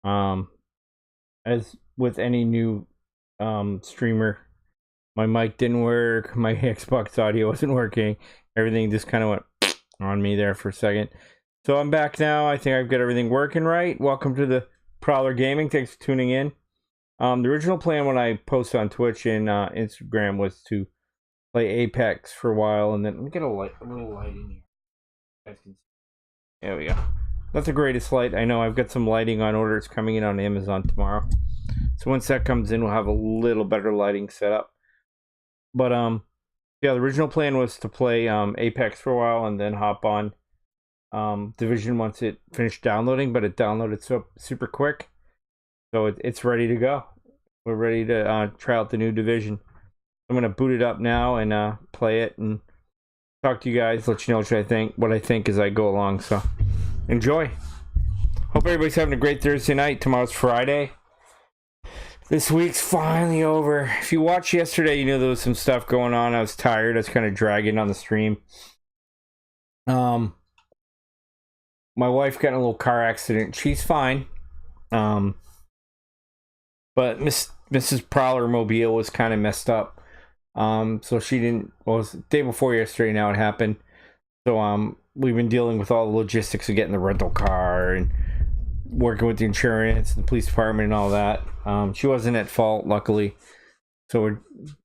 Um, as with any new streamer, my mic didn't work, my Xbox audio wasn't working, everything just kind of went on me there for a second. So I'm back now. I think I've got everything working right. Welcome to the Prowler Gaming. Thanks for tuning in. The original plan when I posted on Twitch and Instagram was to play Apex for a while, and then let me get a little light in here. There we go. Not the greatest light. I know I've got some lighting on order. It's coming in on Amazon tomorrow. So once that comes in, we'll have a little better lighting set up. But yeah, the original plan was to play Apex for a while and then hop on Division once it finished downloading, but it downloaded so super quick. So it's ready to go. We're ready to try out the new Division. I'm gonna boot it up now and play it and talk to you guys, let you know what I think as I go along. So enjoy. Hope everybody's having a great Thursday night. Tomorrow's Friday. This week's finally over. If you watched yesterday, you know there was some stuff going on. I was tired. I was kind of dragging on the stream. My wife got in a little car accident. She's fine. But Mrs. Prowler Mobile was kind of messed up. So she didn't. Well, it was the day before yesterday. Now it happened. So we've been dealing with all the logistics of getting the rental car and working with the insurance and the police department and all that. She wasn't at fault, luckily. So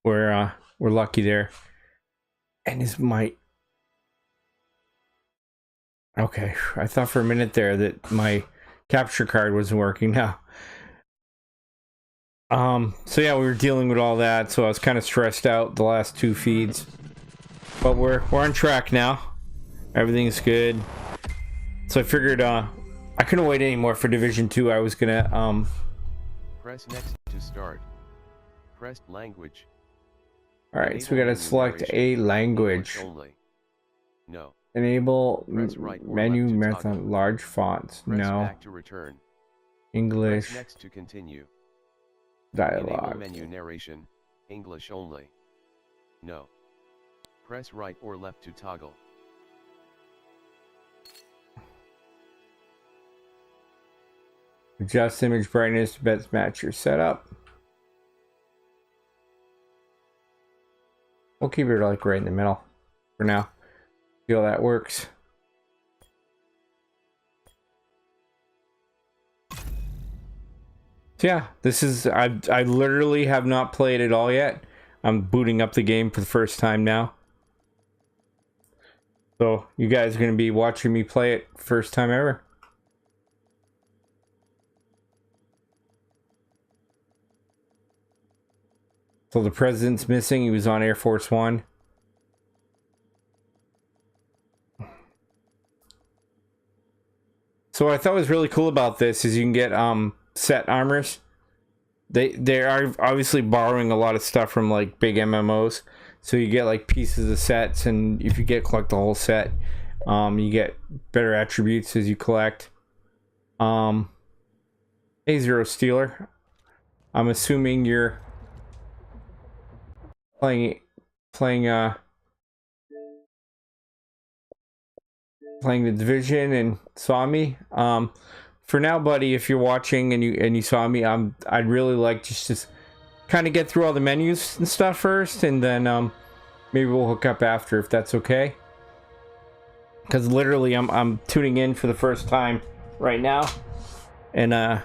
we're lucky there. And is my okay? I thought for a minute there that my capture card wasn't working now. So yeah, we were dealing with all that, so I was kind of stressed out the last two feeds. But we're on track now. Everything's good. So I figured I couldn't wait anymore for Division 2. I was gonna press next to start. Press language. Alright, so we gotta select a language. Only. No. Enable right menu marathon toggle. large fonts. Press No. back to return. English. Press next to continue. Dialogue. Enable menu narration. English only. No. Press right or left to toggle. Adjust image brightness to best match your setup. We'll keep it like right in the middle for now. See how that works. So yeah, this is I literally have not played it all yet. I'm booting up the game for the first time now. So you guys are gonna be watching me play it first time ever. So the president's missing. He was on Air Force One. So what I thought was really cool about this is you can get set armors. They are obviously borrowing a lot of stuff from like big MMOs. So you get like pieces of sets, and if you collect the whole set, you get better attributes as you collect. A Zero Stealer. I'm assuming you're playing the Division and saw me. For now, buddy, if you're watching and you saw me, I'd really like to kind of get through all the menus and stuff first, and then maybe we'll hook up after if that's okay. Because literally, I'm tuning in for the first time right now, and I'd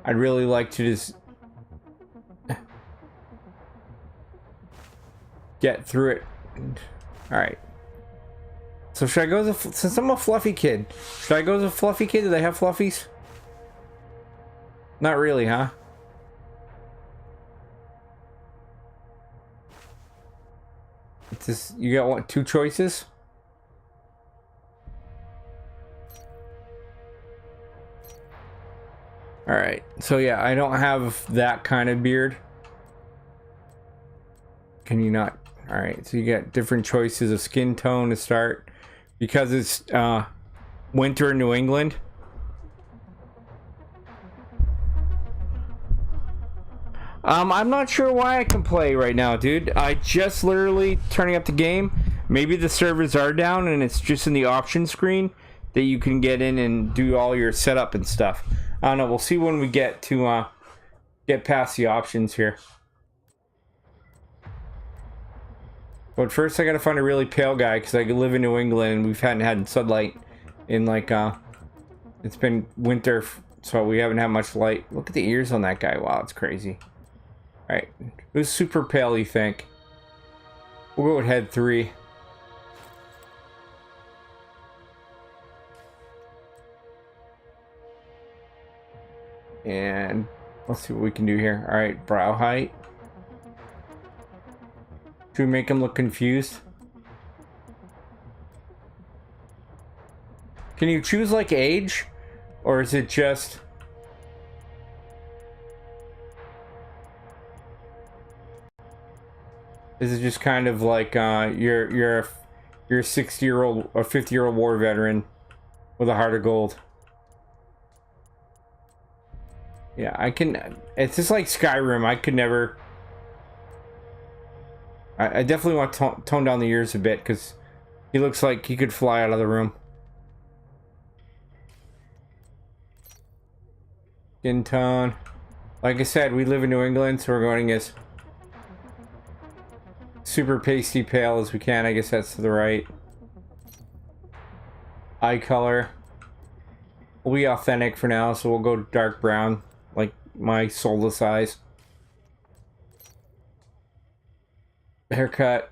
really like to just get through it. All right. So should I go as since I'm a fluffy kid, should I go as a fluffy kid? Do they have fluffies? Not really, huh? It's just, you got two choices? Alright, so yeah, I don't have that kind of beard. Can you not? Alright, so you got different choices of skin tone to start. Because it's winter in New England. I'm not sure why I can play right now, dude. I just literally turning up the game. Maybe the servers are down and it's just in the option screen. that you can get in and do all your setup and stuff. I don't know. We'll see when we get to get past the options here. But first, I gotta find a really pale guy because I live in New England and we hadn't had sunlight in like it's been winter, so we haven't had much light. Look at the ears on that guy. Wow, it's crazy. All right, who's super pale? You think? We'll go with head 3. And let's see what we can do here. All right, brow height. Should we make him look confused? Can you choose like age? Or is it just... Is it just kind of like you're a 60-year-old or 50-year-old war veteran with a heart of gold? Yeah, I can... It's just like Skyrim. I could never... I definitely want to tone down the ears a bit because he looks like he could fly out of the room. Skin tone. Like I said, we live in New England, so we're going as super pasty pale as we can. I guess that's to the right. Eye color. We'll be authentic for now, so we'll go dark brown, like my soulless eyes. Haircut.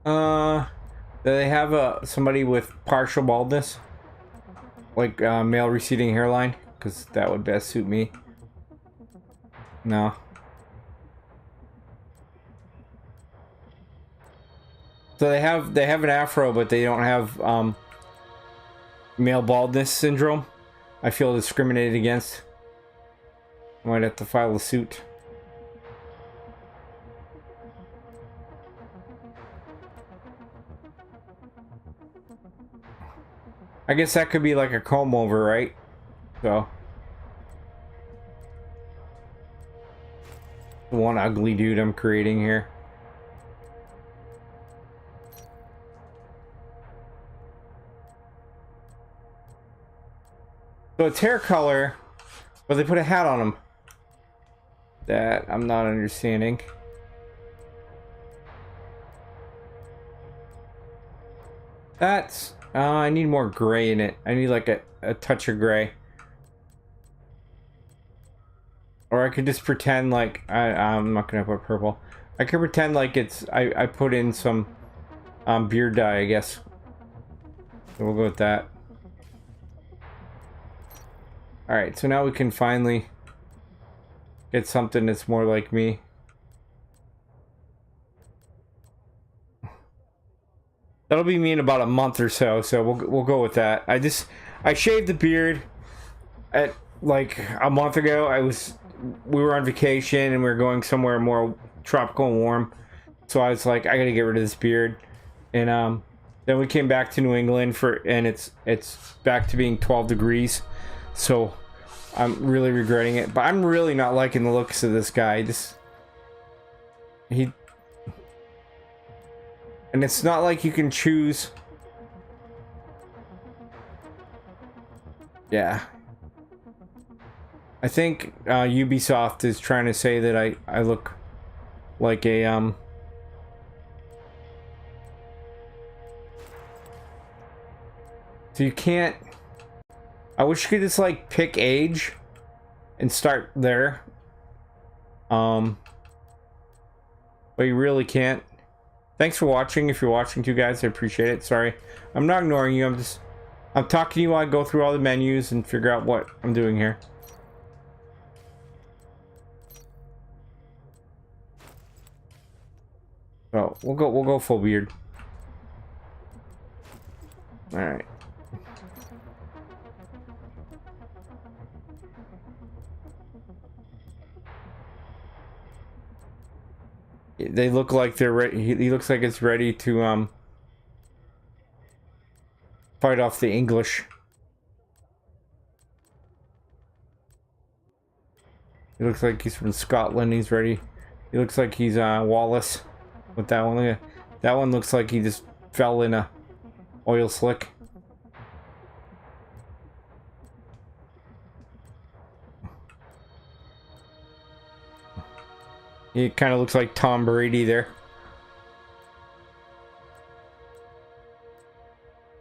Do they have somebody with partial baldness? Like male receding hairline? Because that would best suit me. No. So they have an afro, but they don't have male baldness syndrome. I feel discriminated against. I might have to file a suit. I guess that could be like a comb over, right? So. One ugly dude I'm creating here. So it's hair color, but they put a hat on him. That I'm not understanding. That's... I need more gray in it. I need like a touch of gray. Or I could just pretend like... I'm not gonna put purple. I could pretend like it's... I put in some beard dye, I guess. So we'll go with that. Alright, so now we can finally get something that's more like me. That'll be me in about a month or so, so we'll go with that. I shaved the beard at like a month ago. We were on vacation and we were going somewhere more tropical and warm. So I was like, I gotta get rid of this beard. And then we came back to New England and it's back to being 12 degrees. So I'm really regretting it. But I'm really not liking the looks of this guy. And it's not like you can choose. Yeah. I think Ubisoft is trying to say that I look like a So you can't... I wish you could just like pick age and start there. But you really can't. Thanks for watching. If you're watching too, guys, I appreciate it. Sorry, I'm not ignoring you. I'm talking to you while I go through all the menus and figure out what I'm doing here. So we'll go full beard. All right. They look like they're ready. He looks like it's ready to fight off the English. He looks like he's from Scotland. He's ready. He looks like he's Wallace with that one. That one looks like he just fell in a oil slick. He kind of looks like Tom Brady there.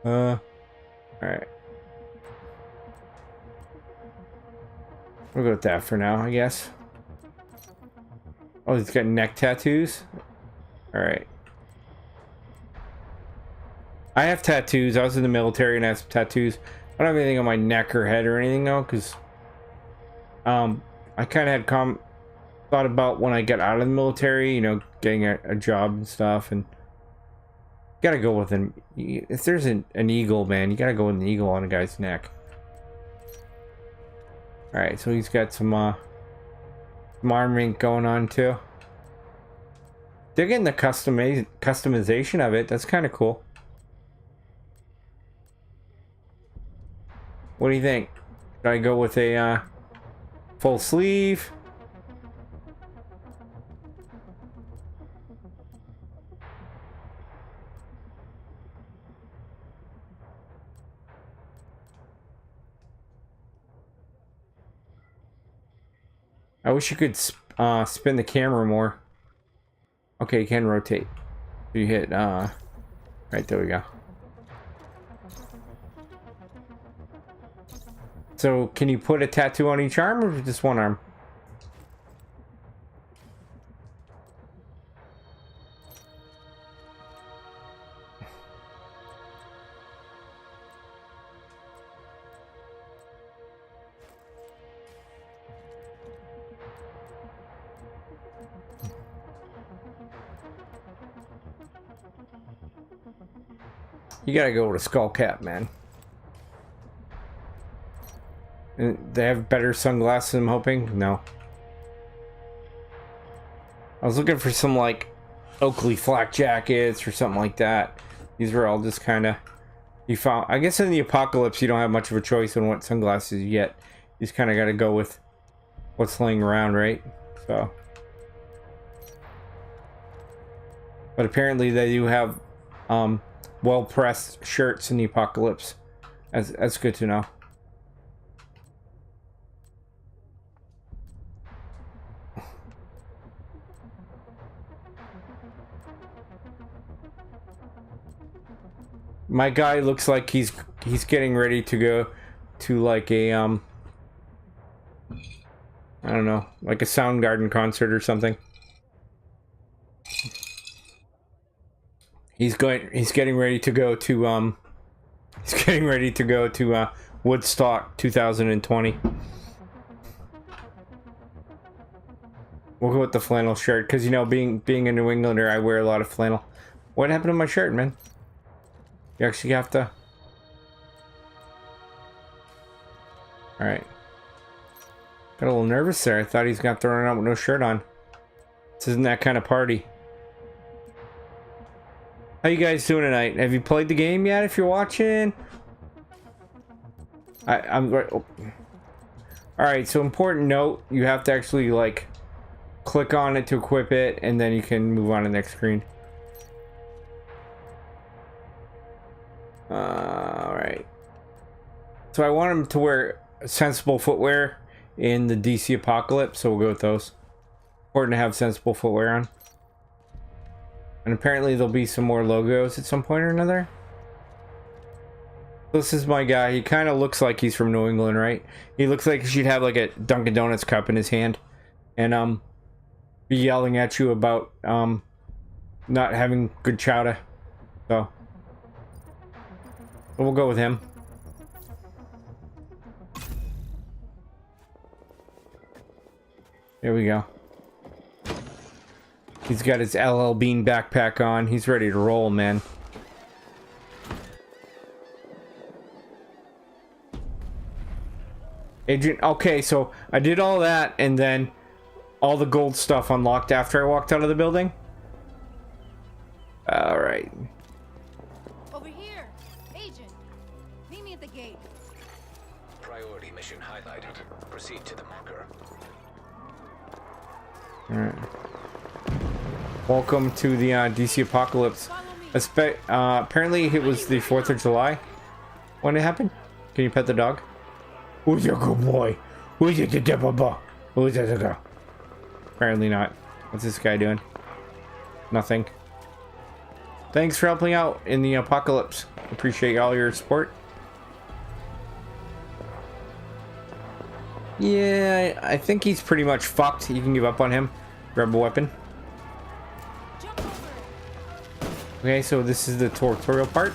All right. We'll go with that for now, I guess. Oh, he's got neck tattoos. All right. I have tattoos. I was in the military and I have some tattoos. I don't have anything on my neck or head or anything though, because I kind of had thought about when I got out of the military, you know, getting a job and stuff, and gotta go with an. If there's an eagle, man, you gotta go with an eagle on a guy's neck. All right, so he's got some armament going on too. They're getting the customization of it. That's kind of cool. What do you think? Should I go with a full sleeve? I wish you could spin the camera more. Okay, you can rotate. You hit right there we go. So can you put a tattoo on each arm or just one arm? You gotta go with a skull cap, man. And they have better sunglasses, I'm hoping? No. I was looking for some, like, Oakley flak jackets or something like that. These were all just kind of... You found... I guess in the apocalypse, you don't have much of a choice on what sunglasses you get. You just kind of gotta go with what's laying around, right? So... But apparently they do have, well-pressed shirts in the apocalypse. That's good to know. My guy looks like he's getting ready to go to like a I don't know, like a Soundgarden concert or something. He's getting ready to go to Woodstock 2020. We'll go with the flannel shirt because, you know, being a New Englander, I wear a lot of flannel. What happened to my shirt, man? You actually have to... Alright. Got a little nervous there. I thought he's got thrown out with no shirt on. This isn't that kind of party. How you guys doing tonight? Have you played the game yet if you're watching? I'm... Oh. Alright, so important note. You have to actually, like, click on it to equip it, and then you can move on to the next screen. Alright. So I want him to wear sensible footwear in the DC Apocalypse, so we'll go with those. Important to have sensible footwear on. And apparently there'll be some more logos at some point or another. This is my guy. He kind of looks like he's from New England, right? He looks like he should have like a Dunkin' Donuts cup in his hand. And be yelling at you about not having good chowder. So we'll go with him. There we go. He's got his LL Bean backpack on. He's ready to roll, man. Agent, okay, so I did all that, and then all the gold stuff unlocked after I walked out of the building. All right. Over here, Agent. Meet me at the gate. Priority mission highlighted. Proceed to the marker. All right. Welcome to the DC Apocalypse. Follow me. Apparently it was the 4th of July when it happened. Can you pet the dog? Who's your good boy? Who's it, the devil? Who's it, the girl? Apparently not. What's this guy doing? Nothing. Thanks for helping out in the apocalypse. Appreciate all your support. Yeah, I think he's pretty much fucked. You can give up on him. Grab a weapon. Okay, so this is the tutorial part.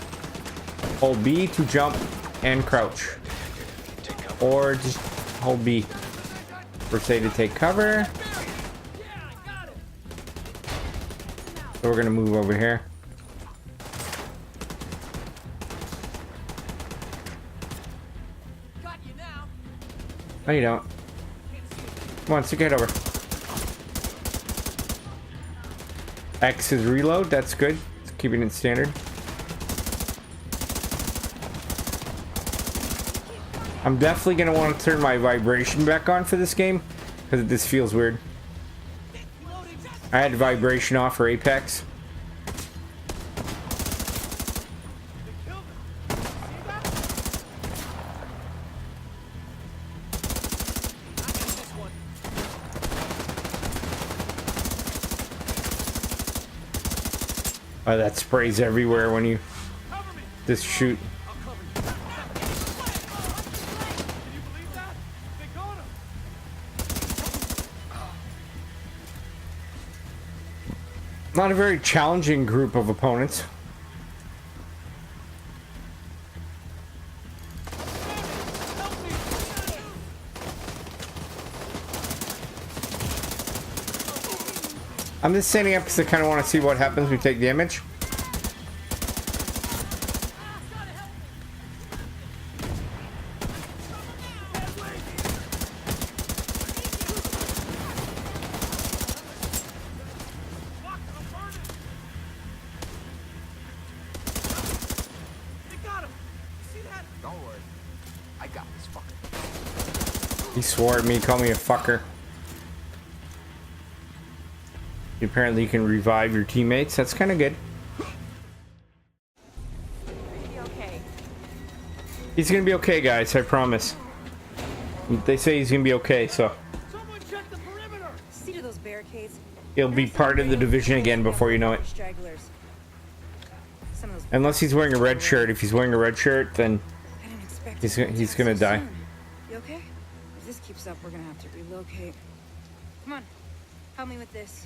Hold B to jump and crouch. Or just hold B. For say to take cover. So we're gonna move over here. No, you don't. Come on, stick your head over. X is reload. That's good. It's keeping it standard. I'm definitely gonna want to turn my vibration back on for this game because this feels weird. I had vibration off for Apex. Oh, that sprays everywhere when you just shoot. Not a very challenging group of opponents. I'm just standing up because I kind of want to see what happens when we take damage. He swore at me, called me a fucker. Apparently you can revive your teammates. That's kind of good. He's gonna be okay, guys. I promise. They say he's gonna be okay, so See to those barricades. he'll be part of the division again before you know it. Unless he's wearing a red shirt. If he's wearing a red shirt, then he's gonna die. You okay? If this keeps up, we're gonna have to relocate. Come on, help me with this.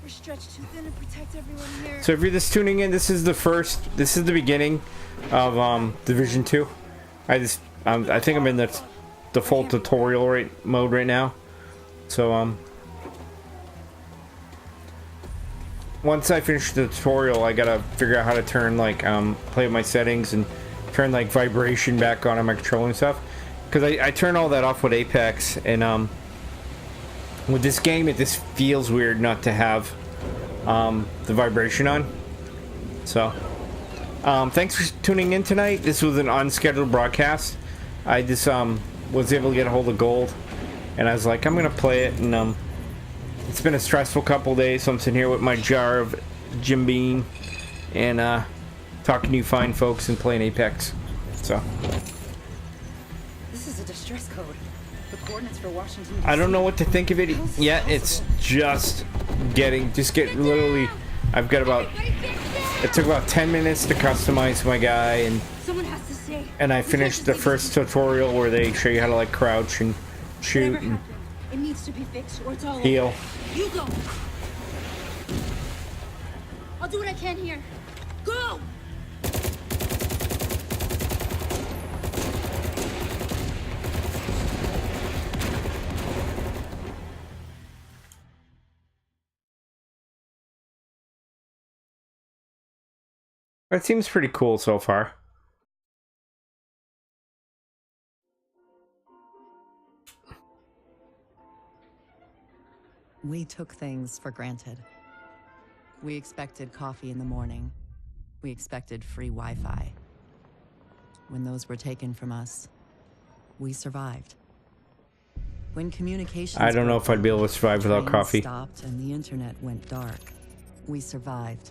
We're stretched too thin to protect everyone here. So if you're just tuning in, this is the beginning of Division 2. I think I'm in the full tutorial mode right now. So once I finish the tutorial, I gotta figure out how to turn play with my settings and turn vibration back on my controller and stuff. Because I turn all that off with Apex, and with this game it just feels weird not to have the vibration on. So thanks for tuning in tonight. This was an unscheduled broadcast. I just was able to get a hold of gold, and I was like, I'm gonna play it. And it's been a stressful couple days, so I'm sitting here with my jar of Jim Beam and talking to you fine folks and playing Apex. So This is a distress code. The coordinates for Washington, D.C. I don't know what to think of it yet. It's just literally, I've got it took about 10 minutes to customize my guy, and Someone has to stay. I finished the first tutorial where they show you how to crouch and shoot Whatever and happened, it needs to be fixed or it's all heal. over. You go. I'll do what I can here. Go! It seems pretty cool so far. We took things for granted. We expected coffee in the morning. We expected free Wi-Fi. When those were taken from us, we survived. When communications I don't know if I'd be able to survive without trains coffee. stopped and the internet went dark, We survived.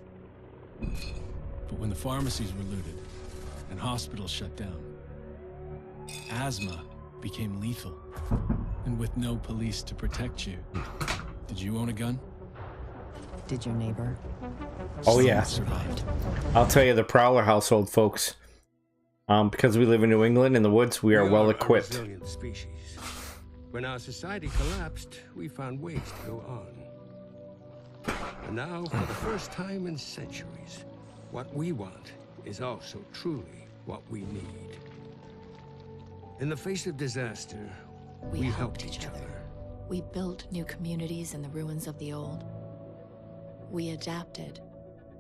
But when the pharmacies were looted and hospitals shut down, asthma became lethal. And with no police to protect you, did you own a gun? Did your neighbor? Oh yeah, Survived. I'll tell you, the Prowler household, folks. Because we live in New England in the woods, we are well a equipped. resilient species. When our society collapsed, we found ways to go on. And now, for the first time in centuries, what we want is also truly what we need. In the face of disaster, we helped each other. We built new communities in the ruins of the old. We adapted.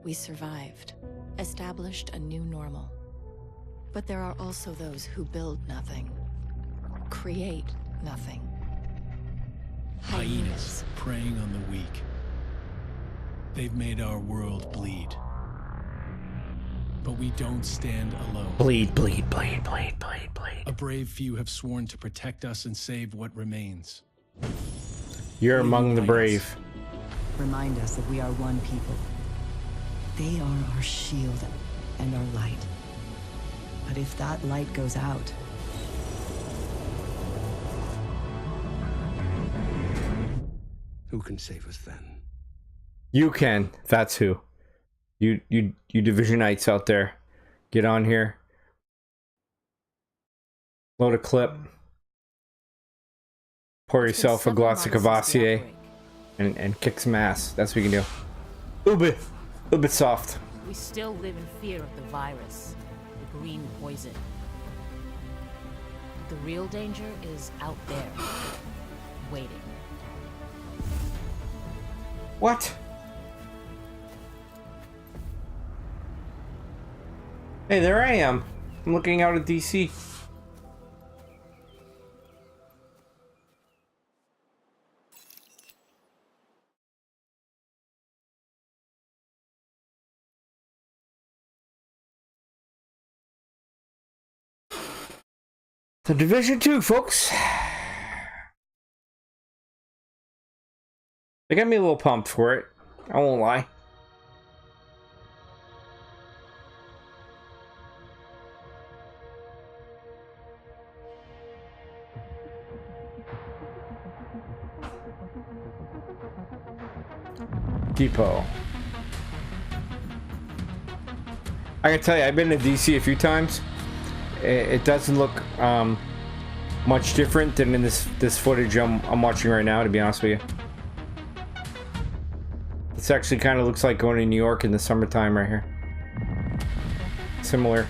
We survived. Established a new normal. But there are also those who build nothing. Create nothing. Hyenas preying on the weak. They've made our world bleed. But we don't stand alone. Bleed, bleed, bleed, bleed, bleed, bleed. A brave few have sworn to protect us and save what remains. You're among the brave. Remind us that we are one people. They are our shield and our light. But if that light goes out, Who can save us then? You can. That's who. You Divisionites out there, get on here. Load a clip. Pour yourself a glass of Cavassier and kick some ass. That's what you can do. A little bit soft. We still live in fear of the virus, the green poison. The real danger is out there, waiting. What? Hey, there I am. I'm looking out at DC. The Division 2, folks. They got me a little pumped for it. I won't lie. Depot. I can tell you, I've been to DC a few times. It doesn't look much different than in this footage I'm watching right now, to be honest with you. This actually kind of looks like going to New York in the summertime right here. Similar.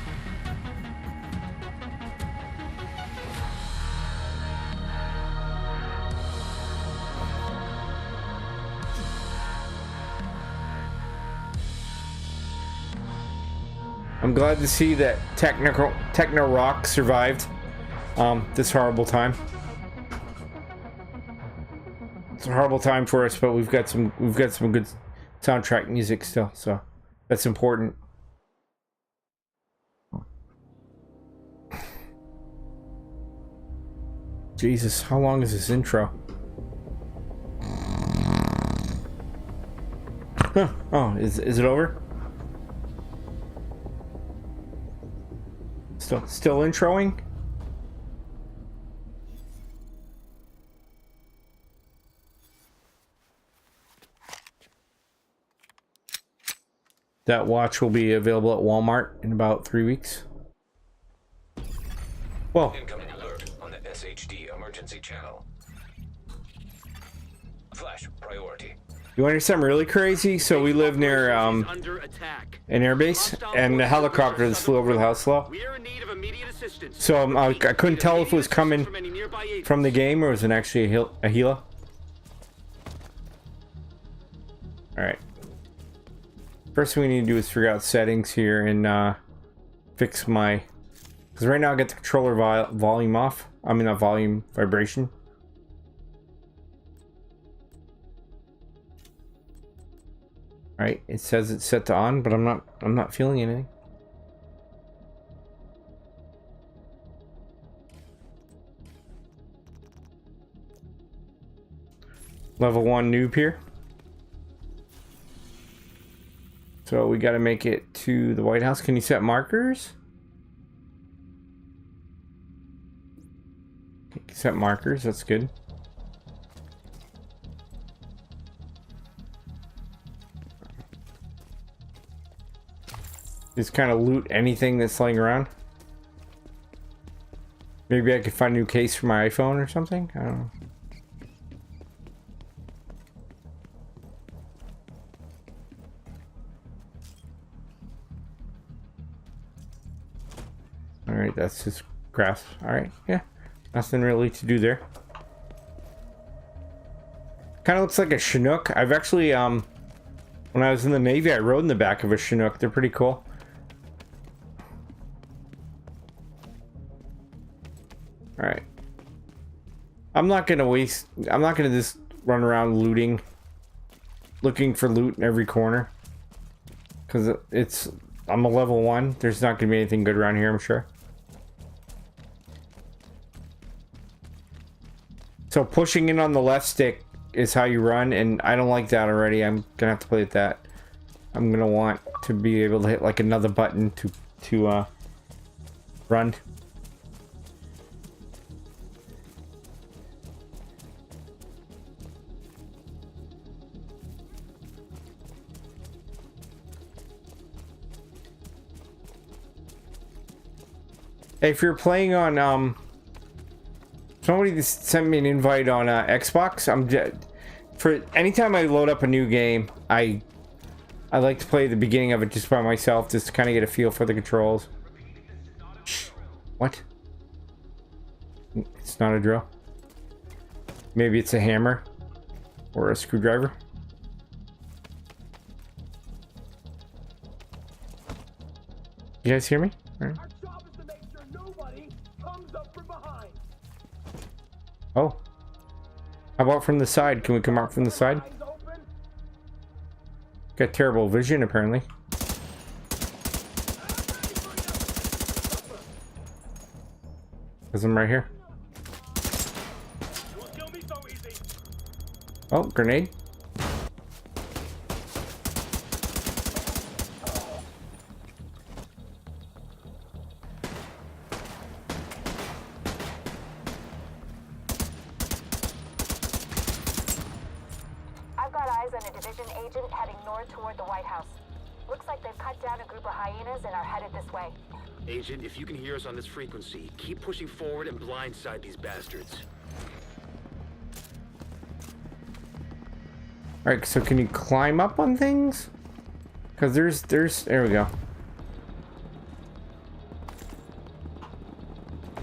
I'm glad to see that Techno Rock survived this horrible time. It's a horrible time for us, but we've got some good soundtrack music still, so that's important. Jesus, how long is this intro? Huh. Oh, is it over? Still introing? That watch will be available at Walmart in about 3 weeks. Well, Incoming alert on the SHD emergency channel. Flash priority. you want to hear something really crazy? So we live near an airbase, and the helicopter just flew over the house slow. So I couldn't tell if it was coming from the game or was it actually a Hela. Alright. First thing we need to do is figure out settings here and fix my... Because right now I get the controller volume off. I mean, not volume, vibration. Alright, it says it's set to on, but I'm not feeling anything. Level 1 noob here. So we got to make it to the White House. Can you set markers? Set markers, that's good. Just kind of loot anything that's laying around. Maybe I could find a new case for my iPhone or something. I don't know. Alright, that's just grass. Alright, yeah. Nothing really to do there. Kind of looks like a Chinook. I've actually, when I was in the Navy, I rode in the back of a Chinook. They're pretty cool. Alright. I'm not gonna just run around looting. Looking for loot in every corner. Because I'm a level 1. There's not gonna be anything good around here, I'm sure. So pushing in on the left stick is how you run, and I don't like that already. I'm gonna have to play with that. I'm gonna want to be able to hit like another button to run. Hey, if you're playing on somebody just sent me an invite on Xbox. For anytime I load up a new game, I like to play the beginning of it just by myself, just to kind of get a feel for the controls. What? It's not a drill. Maybe it's a hammer or a screwdriver. You guys hear me? All right. Oh. How about from the side? Can we come out from the side? Got terrible vision, apparently. There's them right here. Oh, grenade. Agent, if you can hear us on this frequency, keep pushing forward and blindside these bastards. Alright, so can you climb up on things? Because there we go.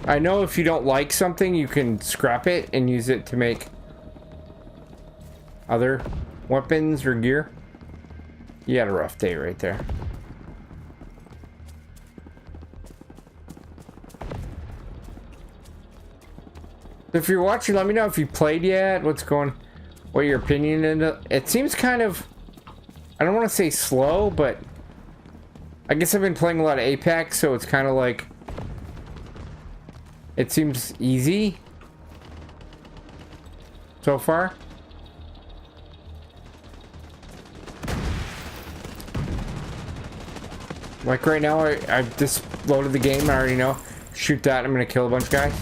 I know if you don't like something, you can scrap it and use it to make other weapons or gear. You had a rough day right there. If you're watching, let me know if you played yet, what your opinion is. It seems kind of, I don't want to say slow, but I guess I've been playing a lot of Apex, so it's kind of like, it seems easy so far. Like right now, I've just loaded the game, I already know. Shoot that, I'm gonna kill a bunch of guys.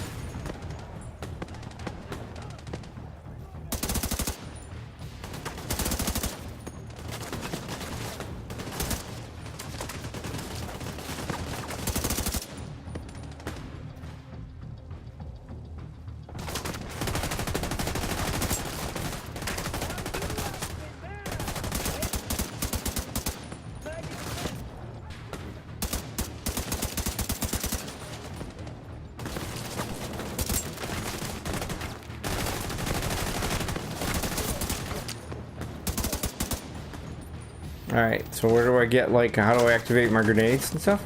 Alright, so where do I get, like, how do I activate my grenades and stuff?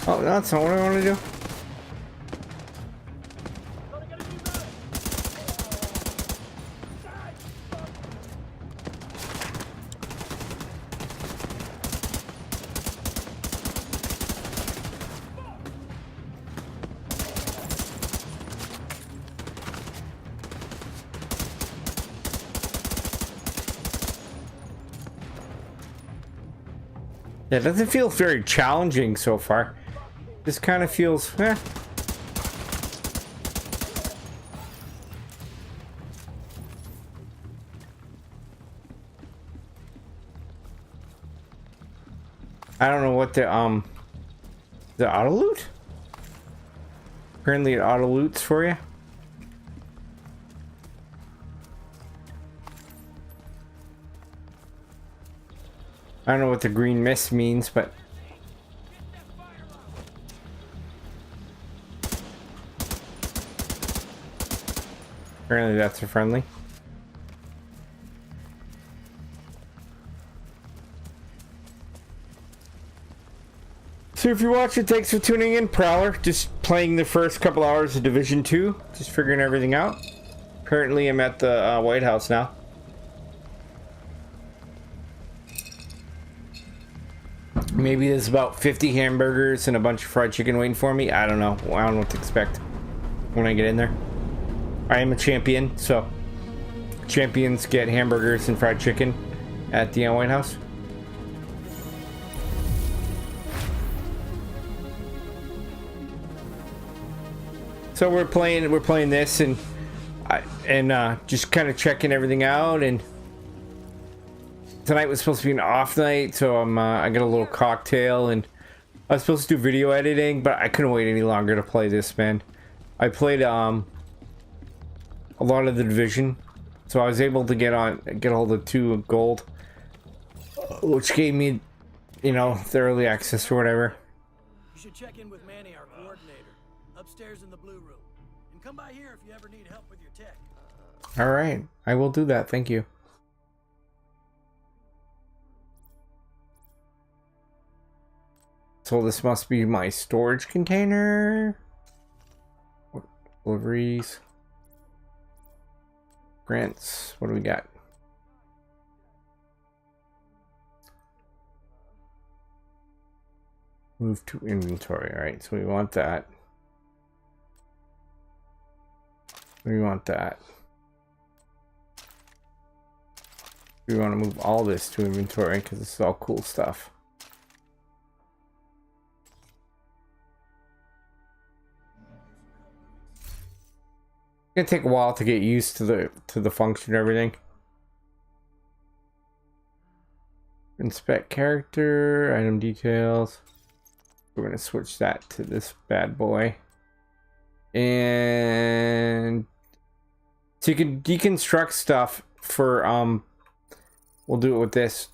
Oh, that's not what I want to do. Yeah, it doesn't feel very challenging so far. This kind of feels, eh. I don't know what the auto loot? Apparently it auto loots for you. I don't know what the green mist means, but apparently that's a friendly. So if you're watching, thanks for tuning in. Prowler, just playing the first couple hours of Division 2, just figuring everything out. Currently I'm at the White House now. Maybe there's about 50 hamburgers and a bunch of fried chicken waiting for me. I don't know. I don't know what to expect when I get in there. I am a champion, so champions get hamburgers and fried chicken at the White House. So we're playing this and just kind of checking everything out. And tonight was supposed to be an off night, so I got a little cocktail, and I was supposed to do video editing, but I couldn't wait any longer to play this, man. I played a lot of the Division, so I was able to get hold of 2 gold, which gave me, you know, the early access or whatever. You should check in with Manny, our coordinator, upstairs in the blue room, and come by here if you ever need help with your tech. All right, I will do that. Thank you. So this must be my storage container. Deliveries. Grants. What do we got? Move to inventory. All right, so we want that. We want that. We want to move all this to inventory because this is all cool stuff. It's gonna take a while to get used to the function and everything. Inspect character, item details. We're gonna switch that to this bad boy. And so you can deconstruct stuff for we'll do it with this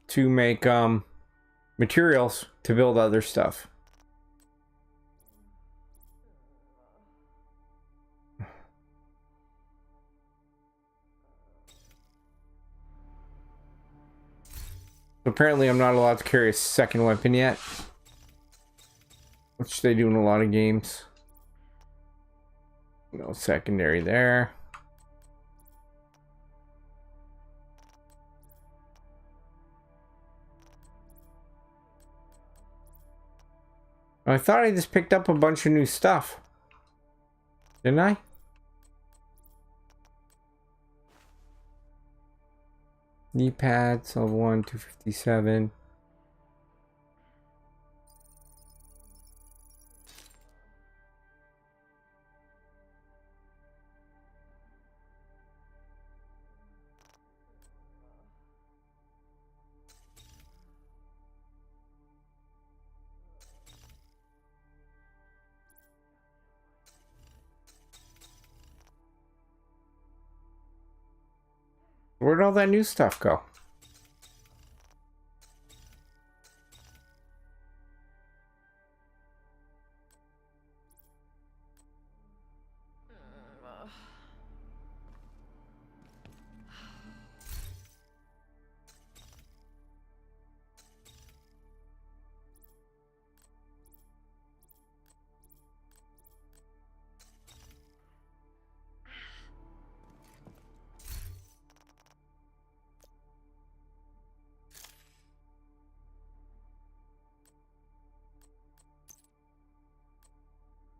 to make materials to build other stuff. Apparently I'm not allowed to carry a second weapon yet, which they do in a lot of games. No secondary there. I thought I just picked up a bunch of new stuff. Didn't I? Knee pads, level 1, 257. Where'd all that new stuff go?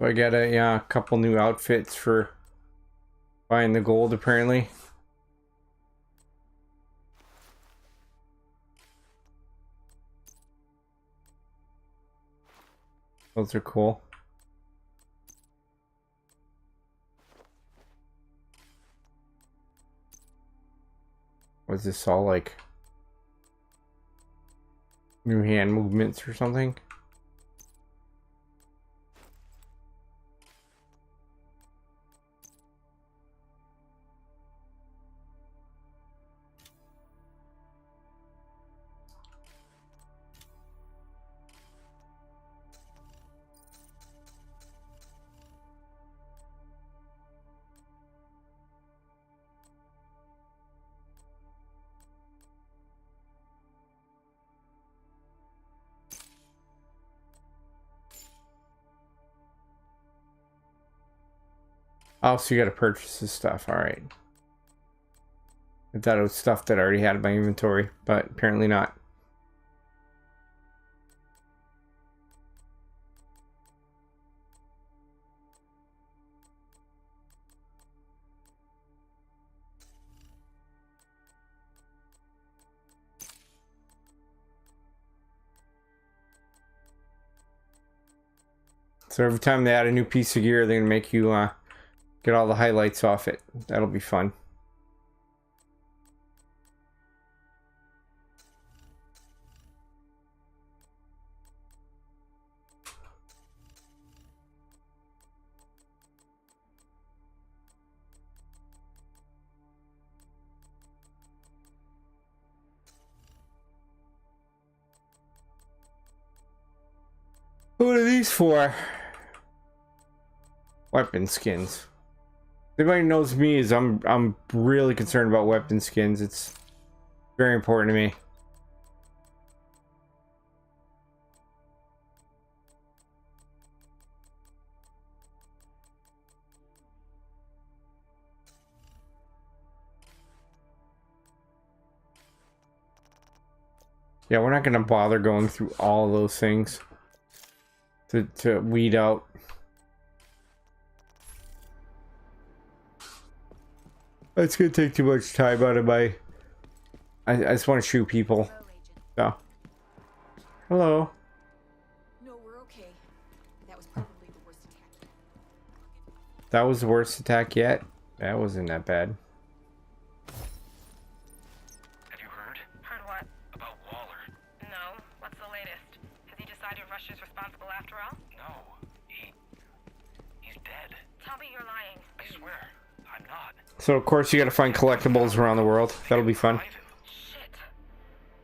I got a couple new outfits for buying the gold apparently. Those are cool. Was this all like new hand movements or something? Oh, so you gotta purchase this stuff. Alright. I thought it was stuff that I already had in my inventory, but apparently not. So every time they add a new piece of gear, they're gonna make you get all the highlights off it. That'll be fun. What are these for? Weapon skins. Everybody knows me is I'm really concerned about weapon skins. It's very important to me. Yeah, we're not gonna bother going through all those things to weed out. It's gonna take too much time out of my. I just want to shoot people. So. Hello. No, we're okay. That was probably the worst attack. That was the worst attack yet? That wasn't that bad. Have you heard? Heard what? About Waller. No. What's the latest? Has he decided Russia's responsible after all? No. He's dead. Tell me you're lying. I swear. I'm not. So of course you gotta find collectibles around the world. That'll be fun. Shit.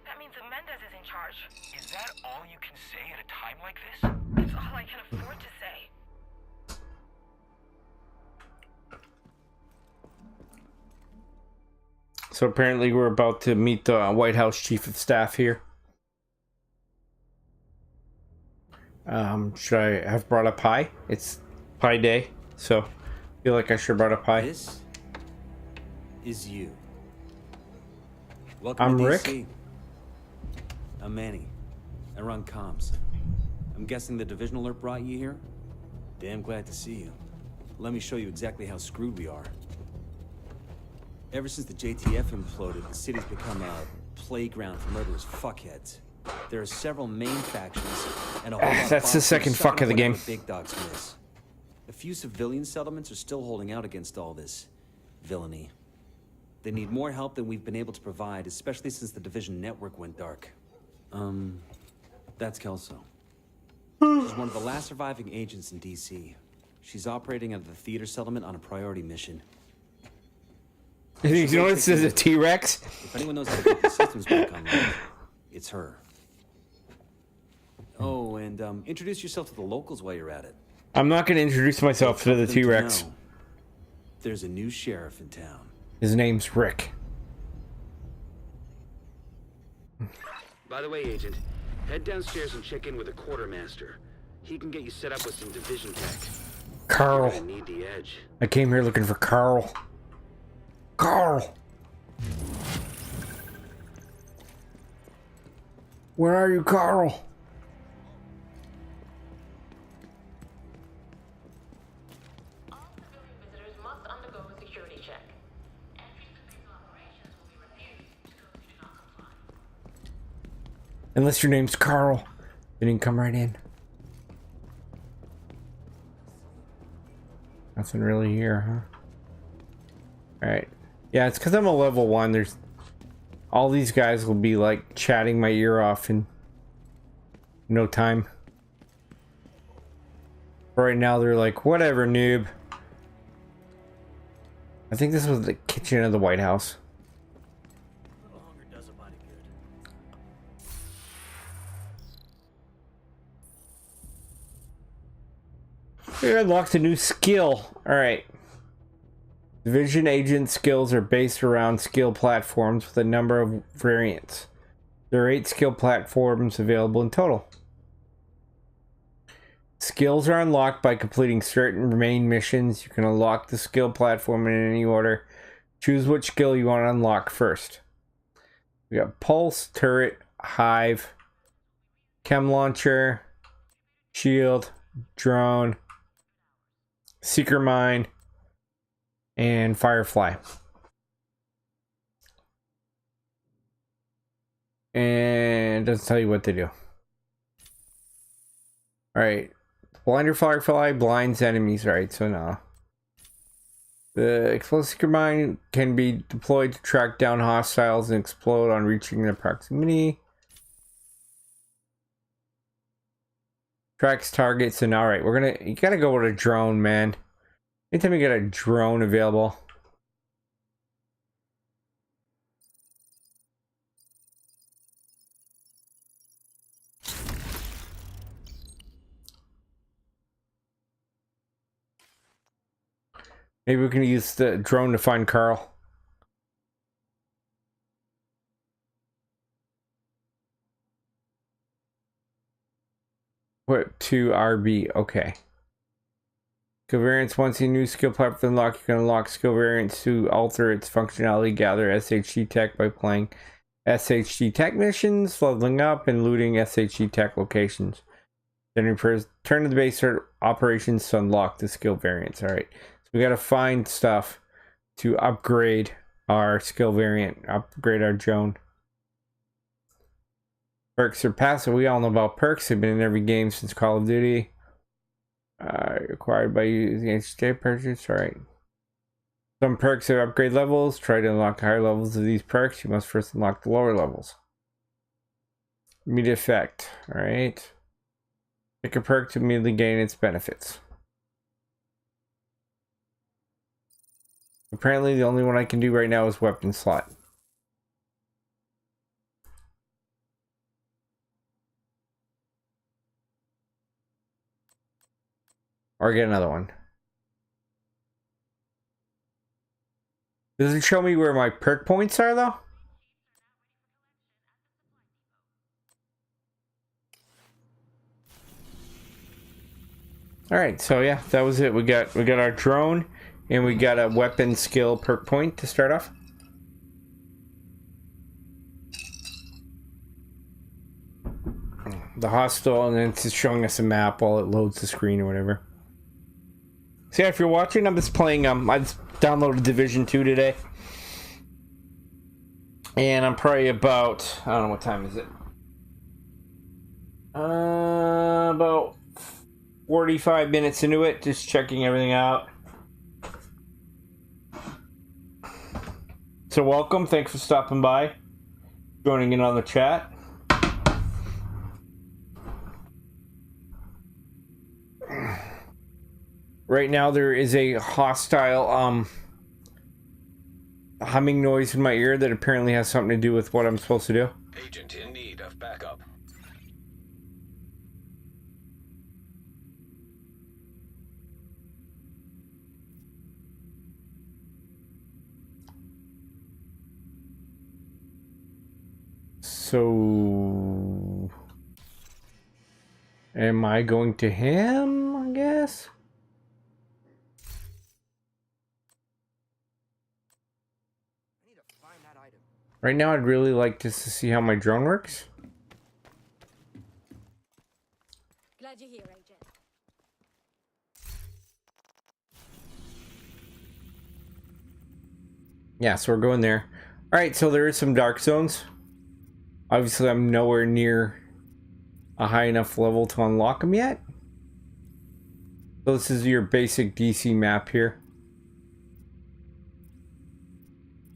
That means that Mendez is in charge. Is that all you can say at a time like this? It's all I can afford to say. So apparently we're about to meet the White House Chief of Staff here. Should I have brought a pie? It's pie day, so I feel like I should have brought a pie. This is you. Welcome I'm to Rick. DC. I'm Manny. I run comms. I'm guessing the division alert brought you here? Damn glad to see you. Let me show you exactly how screwed we are. Ever since the JTF imploded, the city's become a playground for murderous fuckheads. There are several main factions and a whole lot of That's the second fuck of the game. big dogs miss. A few civilian settlements are still holding out against all this villainy. They need more help than we've been able to provide, especially since the division network went dark. That's Kelso. She's one of the last surviving agents in DC. She's operating out of the theater settlement on a priority mission. You know this is a T-Rex? If anyone knows how to get the systems back online, it's her. Oh, and introduce yourself to the locals while you're at it. I'm not going to introduce myself to the T-Rex. There's a new sheriff in town. His name's Rick. By the way, Agent, head downstairs and check in with the quartermaster. He can get you set up with some division tech. Carl. You're gonna need the edge. I came here looking for Carl. Carl! Where are you, Carl? Unless your name's Carl. Then you can come right in. Nothing really here, huh? Alright. Yeah, it's because I'm a level 1. There's... all these guys will be, like, chatting my ear off in no time. Right now, they're like, whatever, noob. I think this was the kitchen of the White House. We unlocked a new skill. Alright. Division agent skills are based around skill platforms with a number of variants. There are 8 skill platforms available in total. Skills are unlocked by completing certain main missions. You can unlock the skill platform in any order. Choose which skill you want to unlock first. We got Pulse, Turret, Hive, Chem Launcher, Shield, Drone, Seeker Mine, and Firefly. And it doesn't tell you what to do. Alright. Blinder Firefly blinds enemies, right? So no. The explosive Seeker Mine can be deployed to track down hostiles and explode on reaching their proximity. Tracks targets, and alright, you gotta go with a drone, man. Anytime you get a drone available. Maybe we can use the drone to find Carl. Put to RB, okay. Skill variants, once a new skill platform unlock, you can unlock skill variants to alter its functionality, gather SHG tech by playing SHG tech missions, leveling up, and looting SHG tech locations. Then return to the base operations to unlock the skill variants. Alright, so we gotta find stuff to upgrade our skill variant, upgrade our drone. Perks are passive. We all know about perks. They've been in every game since Call of Duty. Acquired by using HJ purchase. Alright. Some perks have upgrade levels. Try to unlock higher levels of these perks. You must first unlock the lower levels. Immediate effect. Alright. Pick a perk to immediately gain its benefits. Apparently the only one I can do right now is weapon slot. Or get another one. Does it show me where my perk points are though? Alright, so yeah, that was it. We got our drone and we got a weapon skill perk point to start off. The hostile, and then it's just showing us a map while it loads the screen or whatever. So yeah, if you're watching, I'm just playing, I just downloaded Division 2 today. And I'm probably about, I don't know, what time is it? About 45 minutes into it, just checking everything out. So welcome, thanks for stopping by, joining in on the chat. Right now there is a hostile humming noise in my ear that apparently has something to do with what I'm supposed to do. Agent in need of backup. So am I going to him, I guess? Right now, I'd really like just to see how my drone works. Glad you're here, Agent. Yeah, so we're going there. Alright, so there is some dark zones. Obviously, I'm nowhere near a high enough level to unlock them yet. So this is your basic DC map here.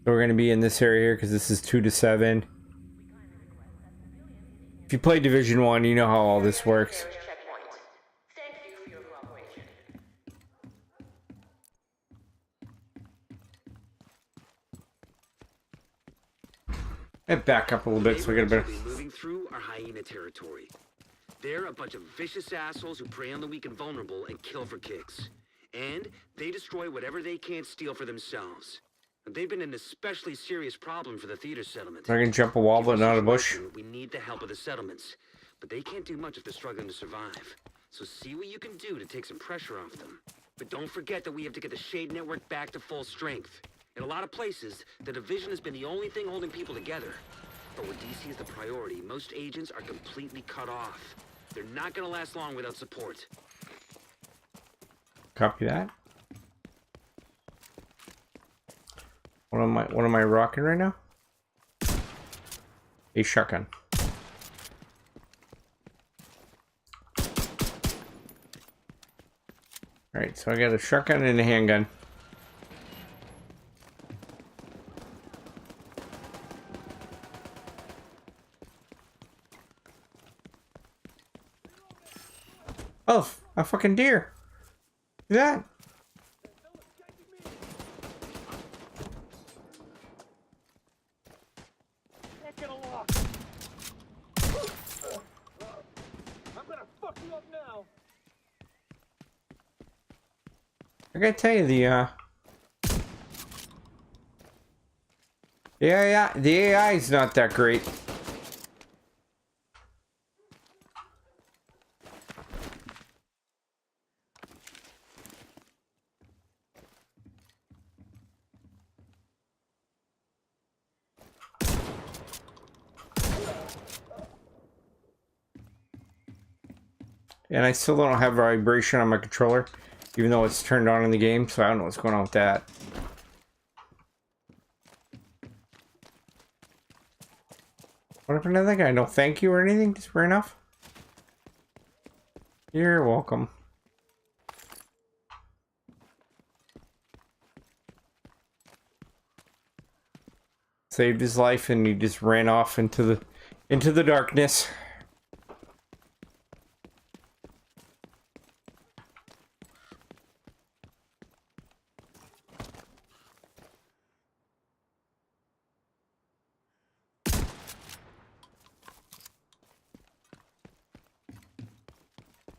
So we're going to be in this area here because this is 2 to 7. If you play Division 1, you know how all this works. Let's back up a little bit so we get a better... Moving through our hyena territory. They're a bunch of vicious assholes who prey on the weak and vulnerable and kill for kicks. And they destroy whatever they can't steal for themselves. They've been an especially serious problem for the theater settlement. I can jump a wall but not a bush. We need the help of the settlements. But they can't do much if they're struggling to survive. So see what you can do to take some pressure off them. But don't forget that we have to get the Shade Network back to full strength. In a lot of places, the Division has been the only thing holding people together. But when DC is the priority, most agents are completely cut off. They're not gonna last long without support. Copy that. What am I rocking right now? A shotgun. Alright, so I got a shotgun and a handgun. Oh, a fucking deer. Look at that. I gotta tell you, the AI is not that great. And I still don't have vibration on my controller, even though it's turned on in the game, so I don't know what's going on with that. What happened to that guy? No thank you or anything? Just ran off? You're welcome. Saved his life and he just ran off into the darkness.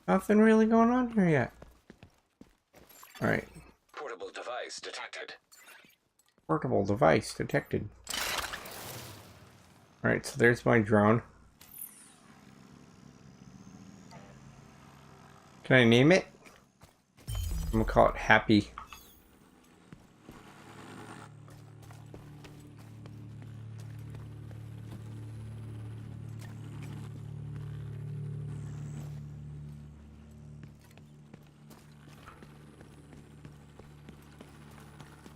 Nothing really going on here yet. Alright. Portable device detected. Portable device detected. Alright, so there's my drone. Can I name it? I'm gonna call it Happy.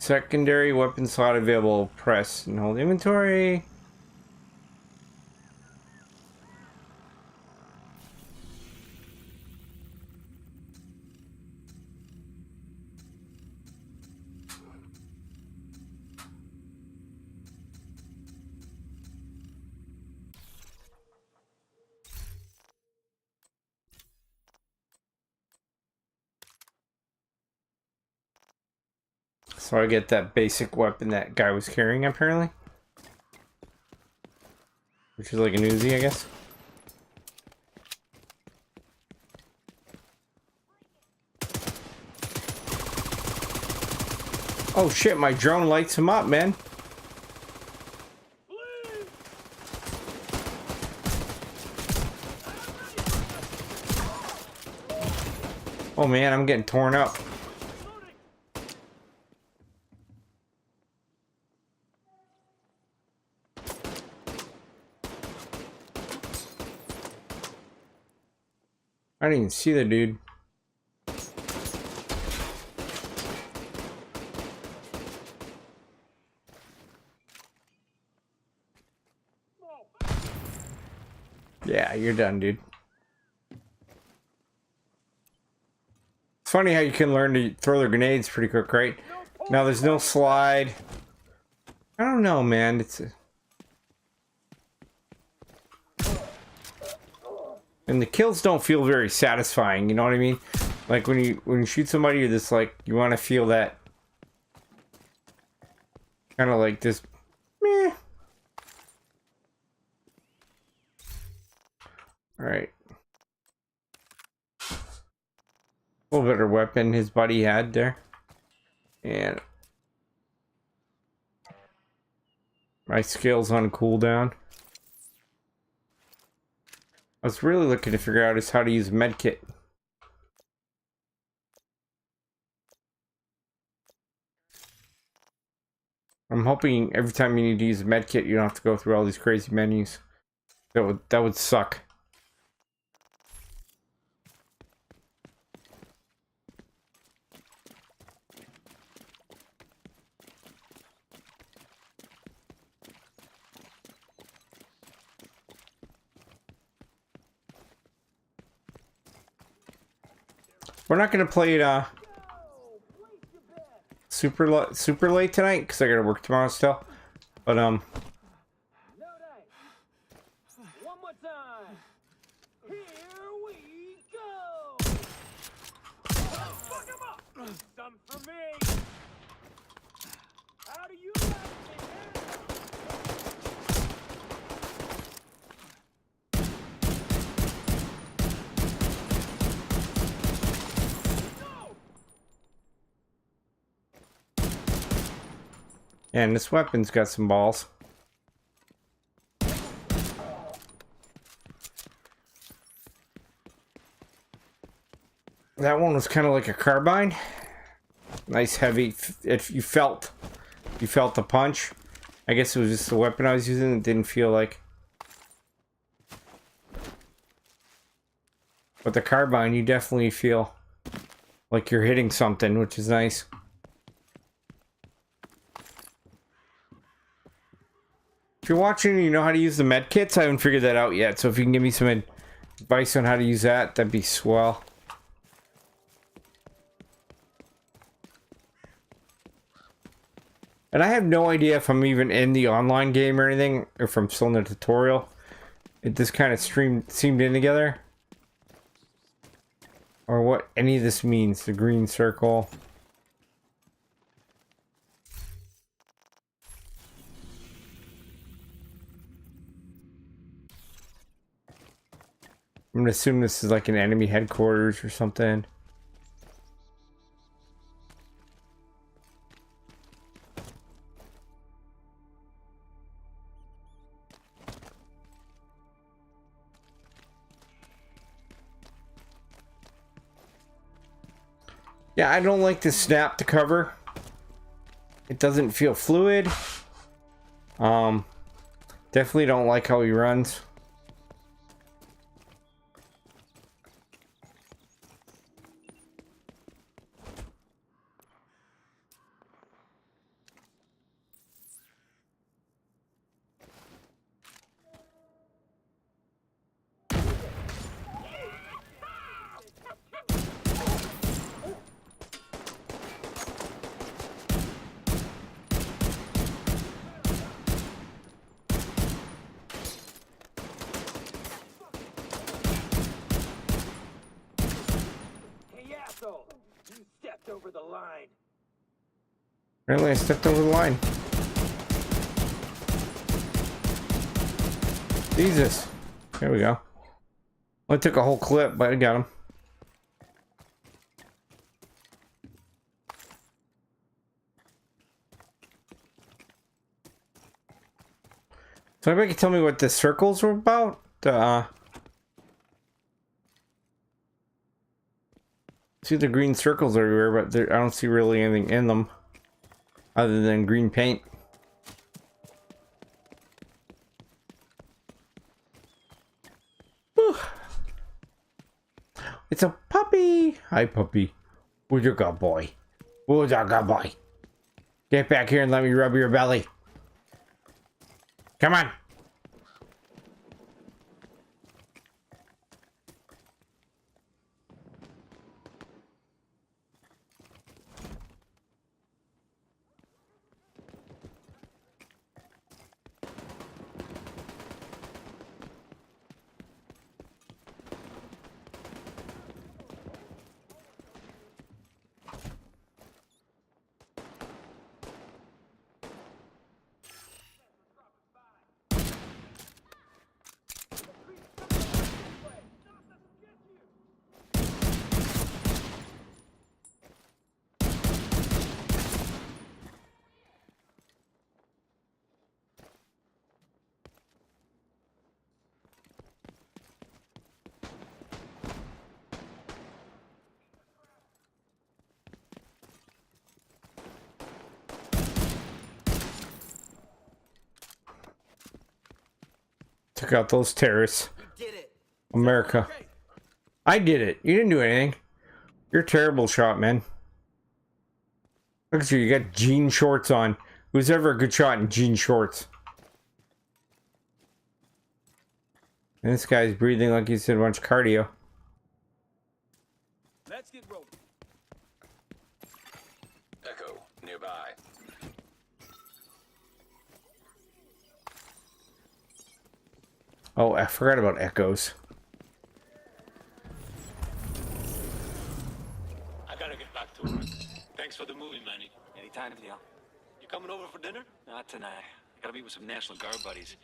Secondary weapon slot available. Press and hold inventory. So I get that basic weapon that guy was carrying, apparently. Which is like an Uzi, I guess. Oh shit, my drone lights him up, man. Oh man, I'm getting torn up. I didn't even see the dude. Yeah, you're done, dude. It's funny how you can learn to throw the grenades pretty quick, right? Now there's no slide. I don't know, man. And the kills don't feel very satisfying, you know what I mean? Like when you shoot somebody, you're just like, you want to feel that kind of like this meh. Alright. A little better weapon his buddy had there. And my skills on cooldown. I was really looking to figure out is how to use a medkit. I'm hoping every time you need to use a medkit, you don't have to go through all these crazy menus. That would suck. We're not gonna play it super late tonight because I gotta work tomorrow still. But One more time. Here we go. Fuck him up. Some for me. How do you like it? and this weapon's got some balls. That one was kind of like a carbine. Nice heavy. If you felt the punch. I guess it was just the weapon I was using. It didn't feel like. But the carbine, you definitely feel like you're hitting something, which is nice. If you're watching and you know how to use the med kits, I haven't figured that out yet. So if you can give me some advice on how to use that, that'd be swell. And I have no idea if I'm even in the online game or anything, or if I'm still in the tutorial. It just kind of seemed in together. Or what any of this means, the green circle. I'm gonna assume this is like an enemy headquarters or something. Yeah, I don't like to snap the cover. It doesn't feel fluid. Definitely don't like how he runs. You stepped over the line. Really, I stepped over the line. Jesus. There we go. Well, it took a whole clip, but I got him. So anybody can tell me what the circles were about? See the green circles everywhere, but I don't see really anything in them other than green paint. Whew. It's a puppy. Hi, puppy. Where's your good boy? Where's our good boy? Get back here and let me rub your belly. Come on. Took out those terrorists. America. I did it. You didn't do anything. You're a terrible shot, man. Look at you. You got jean shorts on. Who's ever a good shot in jean shorts? And this guy's breathing like he's did a bunch of cardio. Let's get rolling. Echo nearby. Oh, I forgot about echoes. I gotta get back to work. Thanks for the movie, Manny. Anytime, Theo. You coming over for dinner? Not tonight. I gotta meet with some National Guard buddies.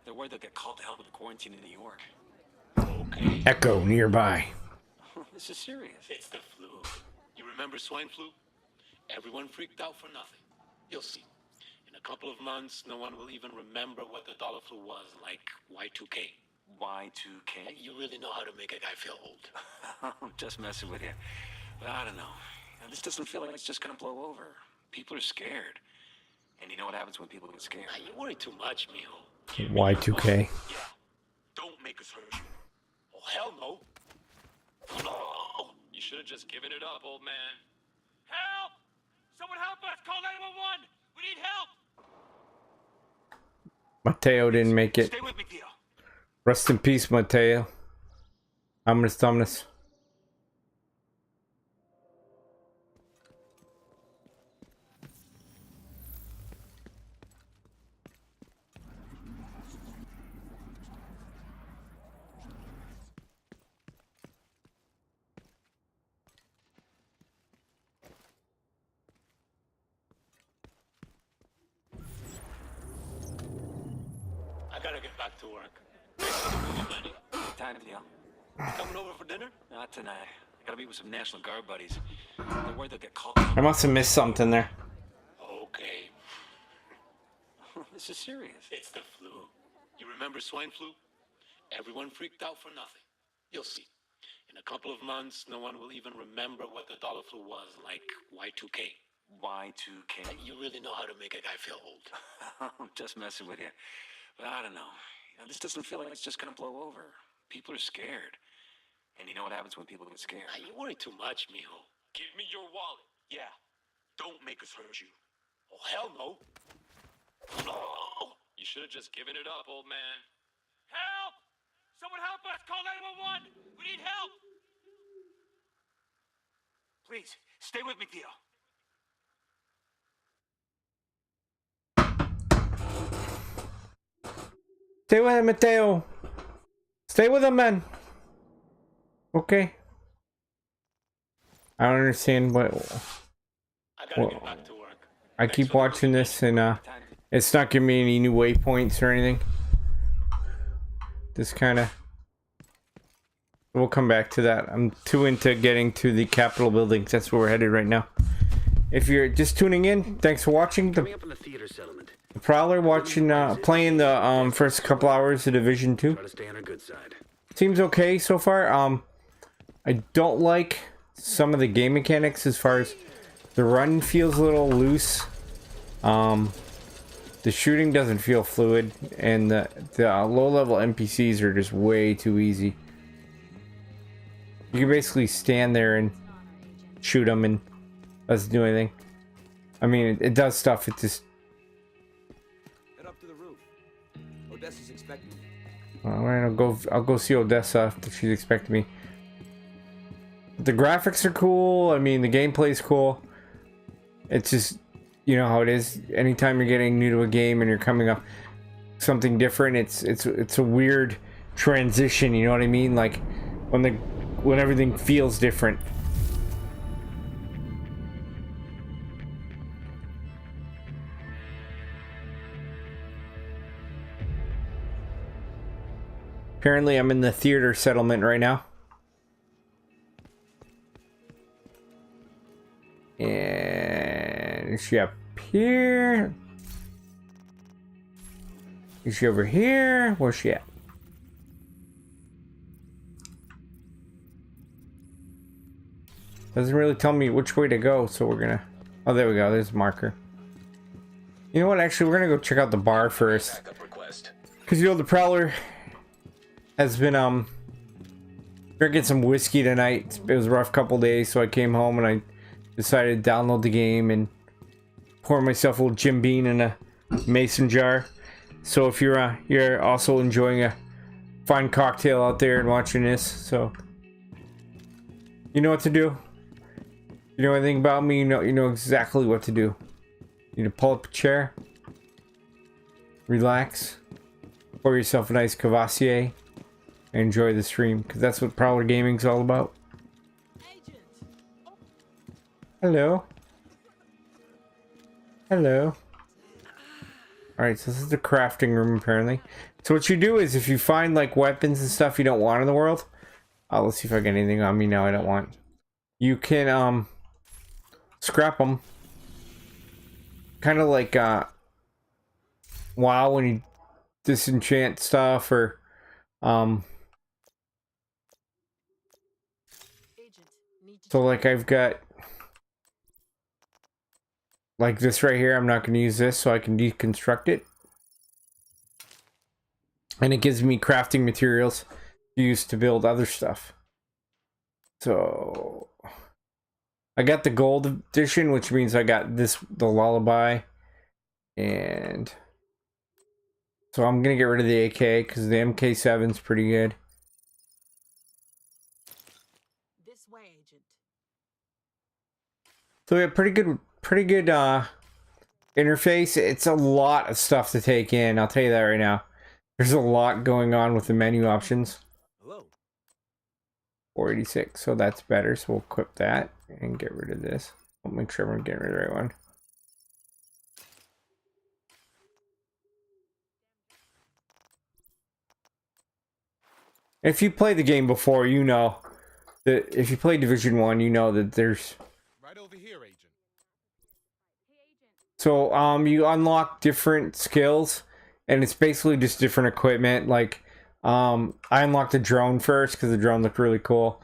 They're worried they'll get called to help with the quarantine in New York. Okay. Echo nearby. This is serious. It's the flu. You remember swine flu? Everyone freaked out for nothing. You'll see. In a couple of months, no one will even remember what the dollar flu was, like Y2K. Y2K? You really know how to make a guy feel old. I'm just messing with you. But I don't know. This doesn't feel like it's just gonna blow over. People are scared. And you know what happens when people get scared? You worry too much, mijo. Y2K. Yeah. Don't make us hurt you. Oh, hell no. No. You should have just given it up, old man. Help! Someone help us! Call 911! We need help! Mateo didn't make it. Stay with me, Theo. Rest in peace, Mateo. Ominous Dominus. I gotta get back to work. Time, Theo. Coming over for dinner? Not tonight. I gotta meet with some National Guard buddies. They're worried they'll get called. I must have missed something there. Okay. This is serious. It's the flu. You remember swine flu? Everyone freaked out for nothing. You'll see. In a couple of months, no one will even remember what the dollar flu was, like Y2K. Y2K? You really know how to make a guy feel old. I'm just messing with you. But I don't know. This doesn't feel like it's just gonna blow over. People are scared. And you know what happens when people get scared? You worry too much, mijo. Give me your wallet. Yeah. Don't make us hurt you. Oh, hell no. No. You should have just given it up, old man. Help! Someone help us! Call 911! We need help! Please, stay with me, Theo. Stay with him, Mateo. Stay with him, man. Okay. I don't understand what. I gotta get back to work. I keep watching this and it's not giving me any new waypoints or anything. This kind of. We'll come back to that. I'm too into getting to the Capitol buildings. That's where we're headed right now. If you're just tuning in, thanks for watching. Coming up in the theater settlement. The Prowler watching, playing the first couple hours of Division 2. Try to stay on our good side. Seems okay so far. I don't like some of the game mechanics as far as the run feels a little loose. The shooting doesn't feel fluid, and the low-level NPCs are just way too easy. You can basically stand there and shoot them, and doesn't do anything. I mean, it does stuff. It just. Head up to the roof. Odessa's expecting me. All right, I'll go see Odessa if she's expecting me. The graphics are cool. I mean, the gameplay's cool. It's just, you know how it is. Anytime you're getting new to a game and you're coming up something different, it's a weird transition. You know what I mean? Like when everything feels different. Apparently, I'm in the theater settlement right now. And is she up here? Is she over here? Where's she at? Doesn't really tell me which way to go, so we're gonna... Oh, there we go. There's a marker. You know what? Actually, we're gonna go check out the bar first. Because you know the Prowler has been drinking some whiskey tonight. It was a rough couple days, so I came home and I decided to download the game and pour myself a little Jim Beam in a mason jar. So if you're also enjoying a fine cocktail out there and watching this, so you know what to do. You know anything about me, you know exactly what to do. You need to pull up a chair, relax, pour yourself a nice Cavassier, and enjoy the stream, because that's what Prowler Gaming's all about. Hello. Hello. Alright, so this is the crafting room apparently. So what you do is if you find like weapons and stuff you don't want in the world, let's see if I get anything on me now I don't want. You can scrap them. Kind of like WoW when you disenchant stuff, or so like I've got like this right here. I'm not going to use this, so I can deconstruct it. And it gives me crafting materials used to build other stuff. So I got the gold edition, which means I got the Lullaby. And so I'm going to get rid of the AK because the MK7 is pretty good. This way, Agent. So we have pretty good interface. It's a lot of stuff to take in, I'll tell you that right now. There's a lot going on with the menu options. Hello. 486, so that's better, so we'll equip that and get rid of this. I'll make sure I'm getting rid of the right one. If you played the game before, you know that if you play Division 1, you know that there's right over here, Agent. So you unlock different skills, and it's basically just different equipment. Like I unlocked the drone first because the drone looked really cool.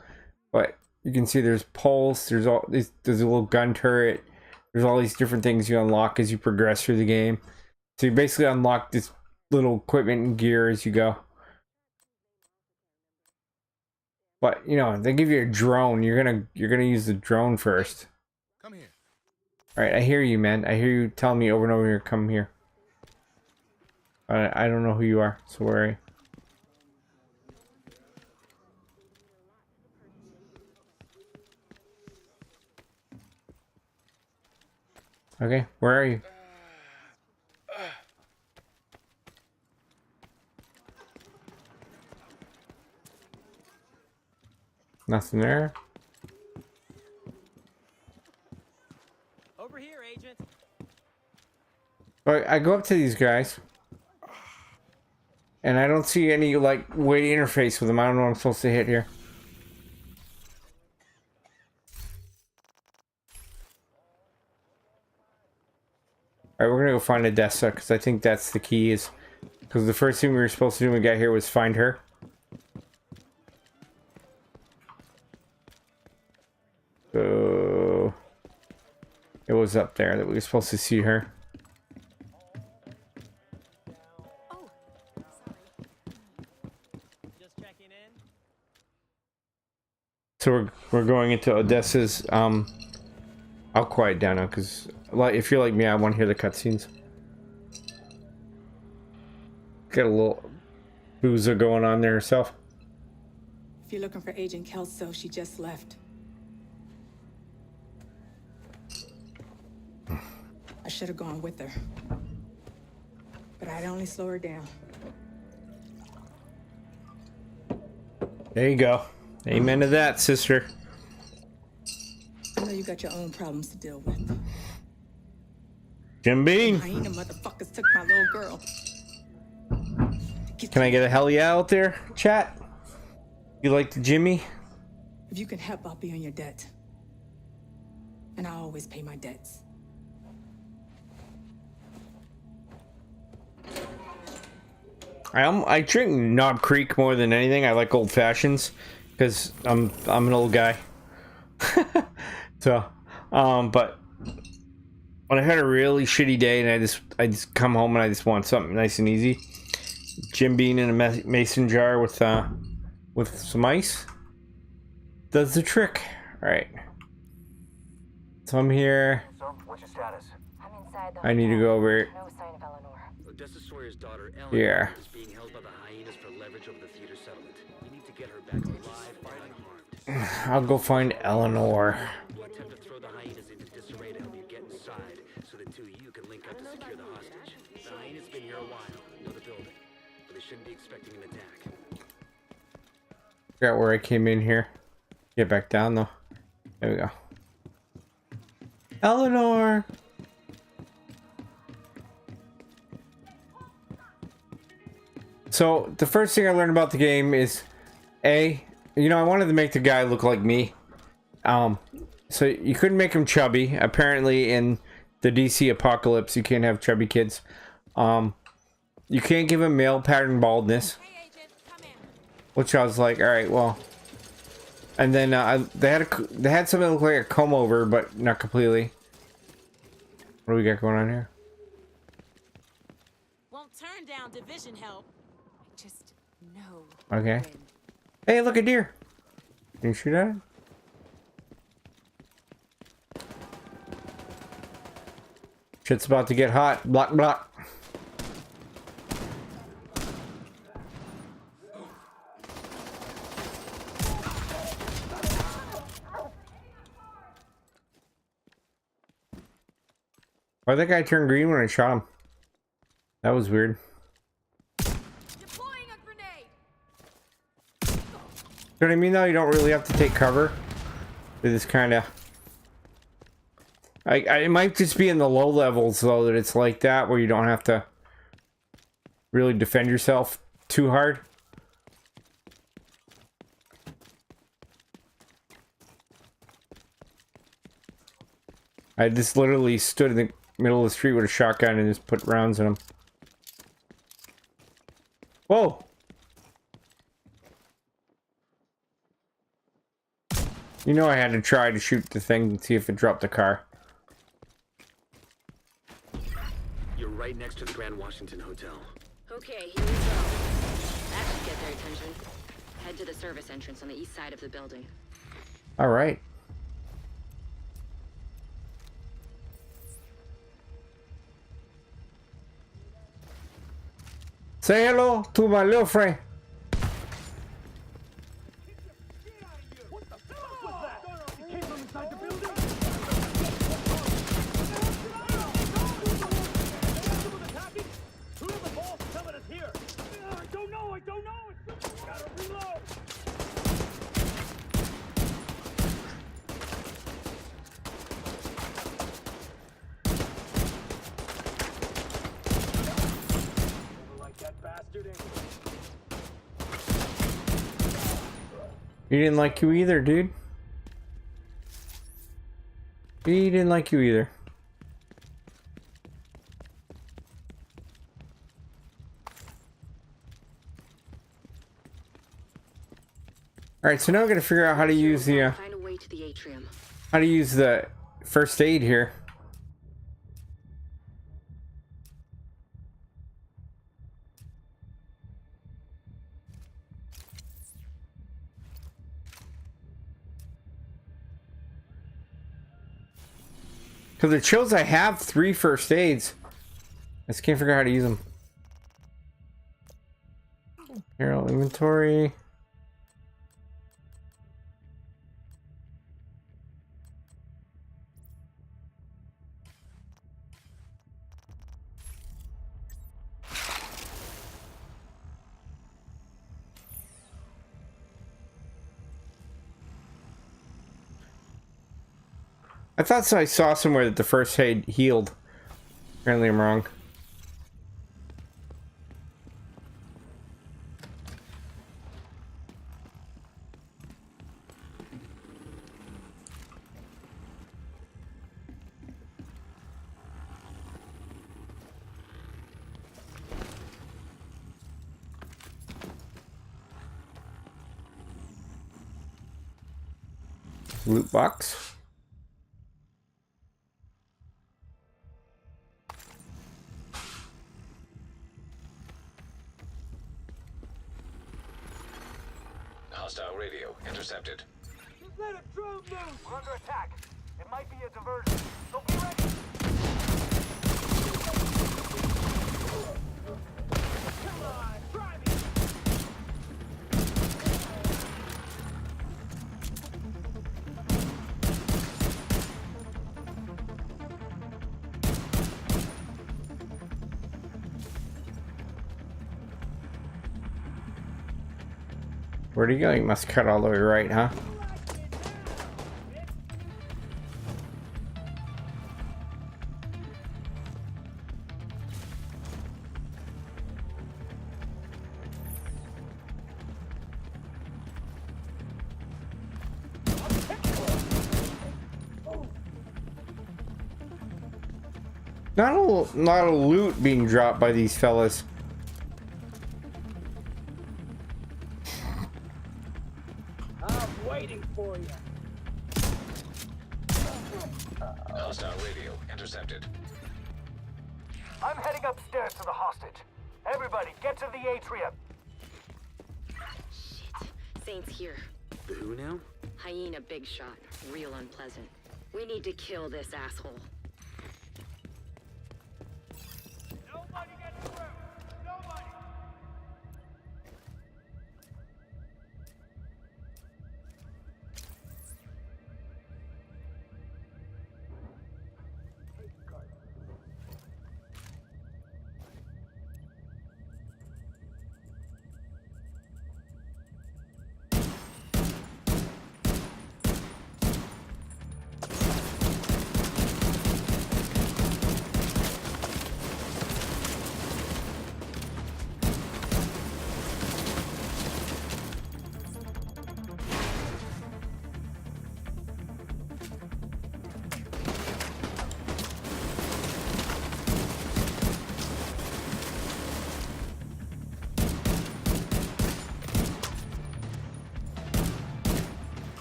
But you can see there's pulse, there's a little gun turret, there's all these different things you unlock as you progress through the game. So you basically unlock this little equipment and gear as you go. But you know, they give you a drone, you're gonna use the drone first. Come here. Alright, I hear you, man. I hear you telling me over and over here, come here. I don't know who you are, so where are you? Okay, where are you? Nothing there. Over here, Agent. I go up to these guys, and I don't see any like way to interface with them. I don't know what I'm supposed to hit here. Alright, we're gonna go find Odessa, because I think that's the key, is because the first thing we were supposed to do when we got here was find her. So it was up there that we were supposed to see her. So we're going into Odessa's. I'll quiet down now, because if you're like me, I want to hear the cutscenes. Got a little boozer going on there herself. If you're looking for Agent Kelso, she just left. I should have gone with her, but I'd only slow her down. There you go. Amen to that, sister. I know you got your own problems to deal with. Jim Beam. Hyena motherfuckers took my little girl. Can I get a hell yeah out there, chat? You like the Jimmy? If you can help, I'll be on your debt. And I always pay my debts. I drink Knob Creek more than anything. I like old fashions because I'm an old guy. So, but when I had a really shitty day and I just come home and I just want something nice and easy, Jim Beam in a mason jar with some ice does the trick. All right. So I'm here. So, what's your status? I'm inside the I need to go over. No sign of Eleanor. Odessa Sawyer's daughter, Eleanor, Yeah. is being held by the hyenas for leverage over the theater settlement. We need to get her back alive and unharmed. I'll go find Eleanor. We'll attempt to throw the hyenas into disarray to help you get inside, so the two of you can link up to secure the hostage. The hyenas been here a while, know the building, but they shouldn't be expecting an attack. Forgot where I came in here. Get back down though. There we go. Eleanor. So the first thing I learned about the game is, I wanted to make the guy look like me. So you couldn't make him chubby. Apparently in the DC Apocalypse, you can't have chubby kids. You can't give him male pattern baldness. Which I was like, all right, well. And then they had something that looked like a comb over, but not completely. What do we got going on here? Won't turn down division help. I just know. Okay. Hey, look, a deer. Can you shoot at it? Shit's about to get hot. Block, block. Why'd that guy turn green when I shot him? That was weird. Deploying a grenade. You know what I mean though? You don't really have to take cover. With this kind of... it might just be in the low levels though that it's like that, where you don't have to really defend yourself too hard. I just literally stood in the middle of the street with a shotgun and just put rounds in them. Whoa! You know I had to try to shoot the thing and see if it dropped the car. You're right next to the Grand Washington Hotel. Okay, here we go. That should get their attention. Head to the service entrance on the east side of the building. Alright. Say hello to my little friend. He didn't like you either, dude. He didn't like you either. Alright, so now I'm gonna figure out how to use the Find a way to the atrium. how to use the first aid here. Because it shows I have 3 first aids. I just can't figure out how to use them. Hero inventory. I thought I saw somewhere that the first aid healed. Apparently I'm wrong. Loot box. Hostile radio intercepted. Just let a drone move! We're under attack. It might be a diversion. So be ready! Come on, try me! Where'd he go? He must cut all the way right, huh? Not a loot being dropped by these fellas. I'm waiting for you. Hostile radio intercepted. I'm heading upstairs to the hostage. Everybody, get to the atrium. Shit. Saint's here. The who now? Hyena big shot. Real unpleasant. We need to kill this asshole. Nobody get through. Nobody.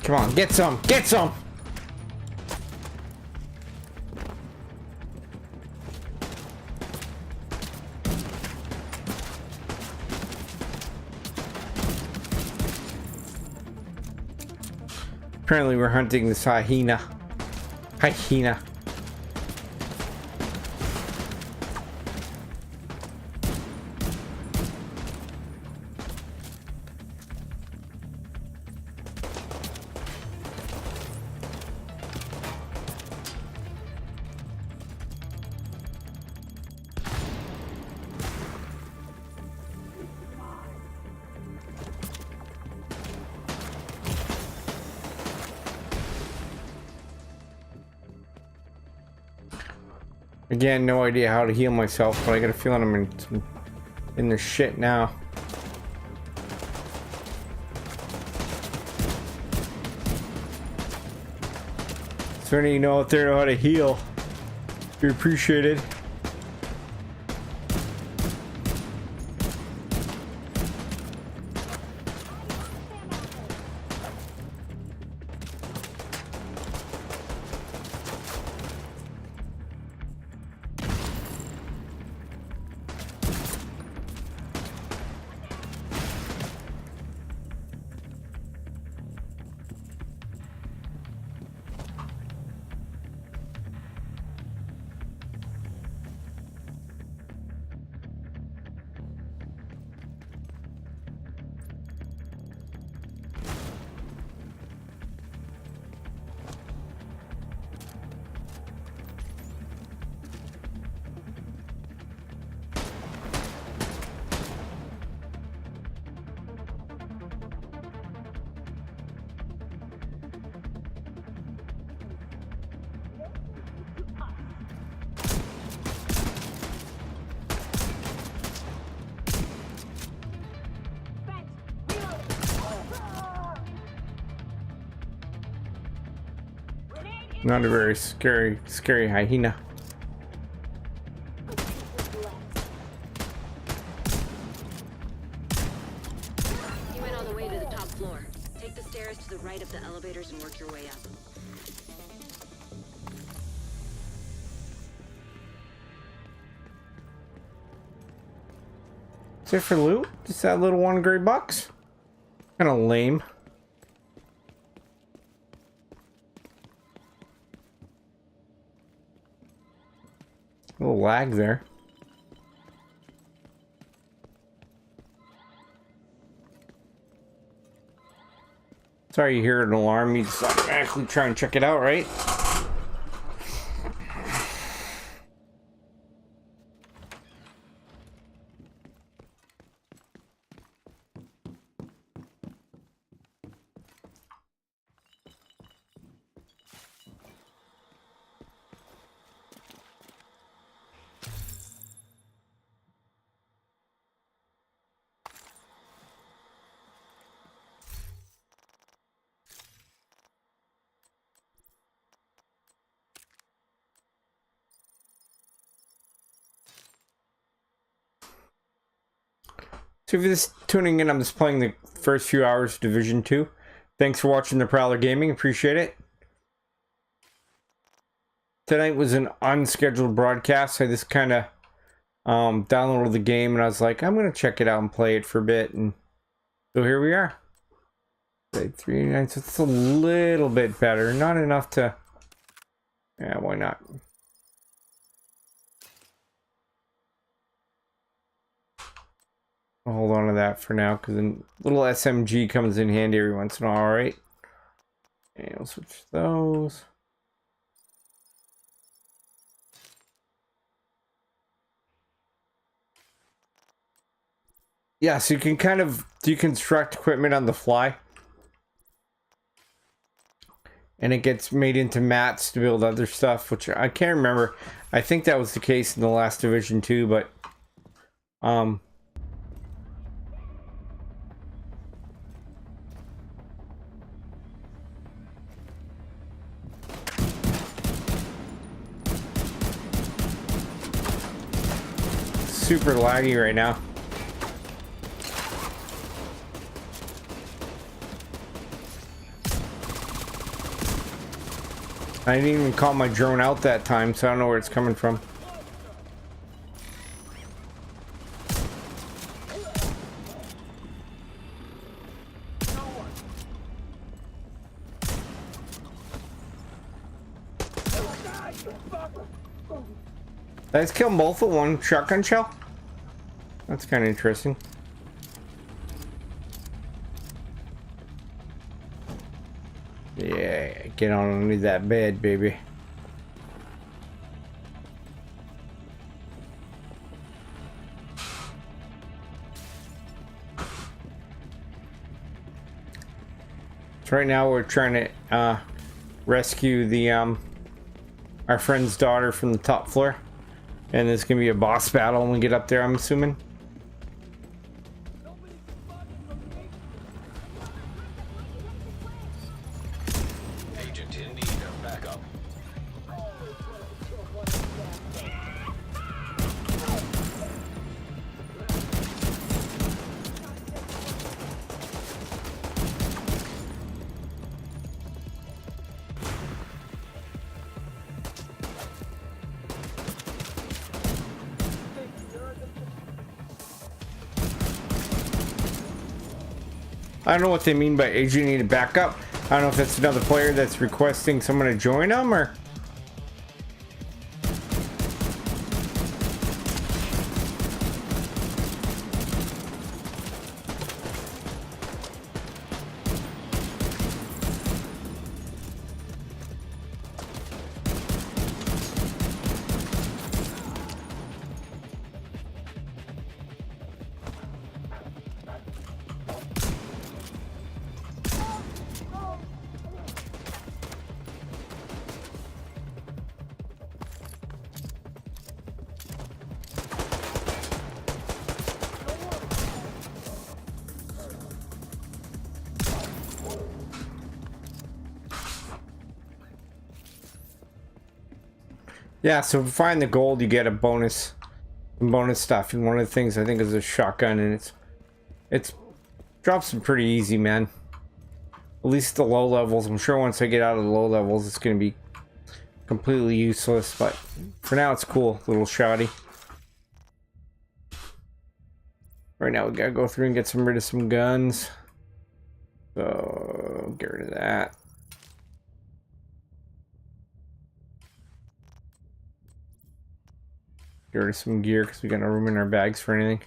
Come on, get some! Get some! Apparently we're hunting this hyena. Hyena. Again, no idea how to heal myself, but I got a feeling I'm in their shit now. Is there any you know out there know how to heal? Be appreciated. Not a very scary hyena. You went all the way to the top floor. Take the stairs to the right of the elevators and work your way up. Is it for loot? Just that little $1 gray box? Kind of lame. little lag there. Sorry you hear an alarm, you just automatically try and check it out, right? So if you're just tuning in, I'm just playing the first few hours of Division 2. Thanks for watching the Prowler Gaming, appreciate it. Tonight was an unscheduled broadcast. I just kind of downloaded the game and I was like, I'm going to check it out and play it for a bit. And so here we are. Play 389, so it's a little bit better. Not enough to... Yeah, why not? I'll hold on to that for now, because a little SMG comes in handy every once in a while, alright? And we'll switch those. Yeah, so you can kind of deconstruct equipment on the fly. And it gets made into mats to build other stuff, which I can't remember. I think that was the case in the last Division 2, but... super laggy right now. I didn't even call my drone out that time, so I don't know where it's coming from. Did I just kill them both with one shotgun shell? That's kind of interesting. Yeah, get on under that bed, baby. So right now we're trying to rescue the our friend's daughter from the top floor. And there's gonna be a boss battle when we get up there, I'm assuming. Agent in need of backup. I don't know what they mean by agent needed backup. I don't know if that's another player that's requesting someone to join them or... Yeah, so if you find the gold, you get a bonus stuff. And one of the things I think is a shotgun, and it's drops them pretty easy, man. At least the low levels. I'm sure once I get out of the low levels, it's gonna be completely useless. But for now, it's cool, little shoddy. Right now, we gotta go through and get rid of some guns. So get rid of that. Get rid of some gear because we got no room in our bags for anything.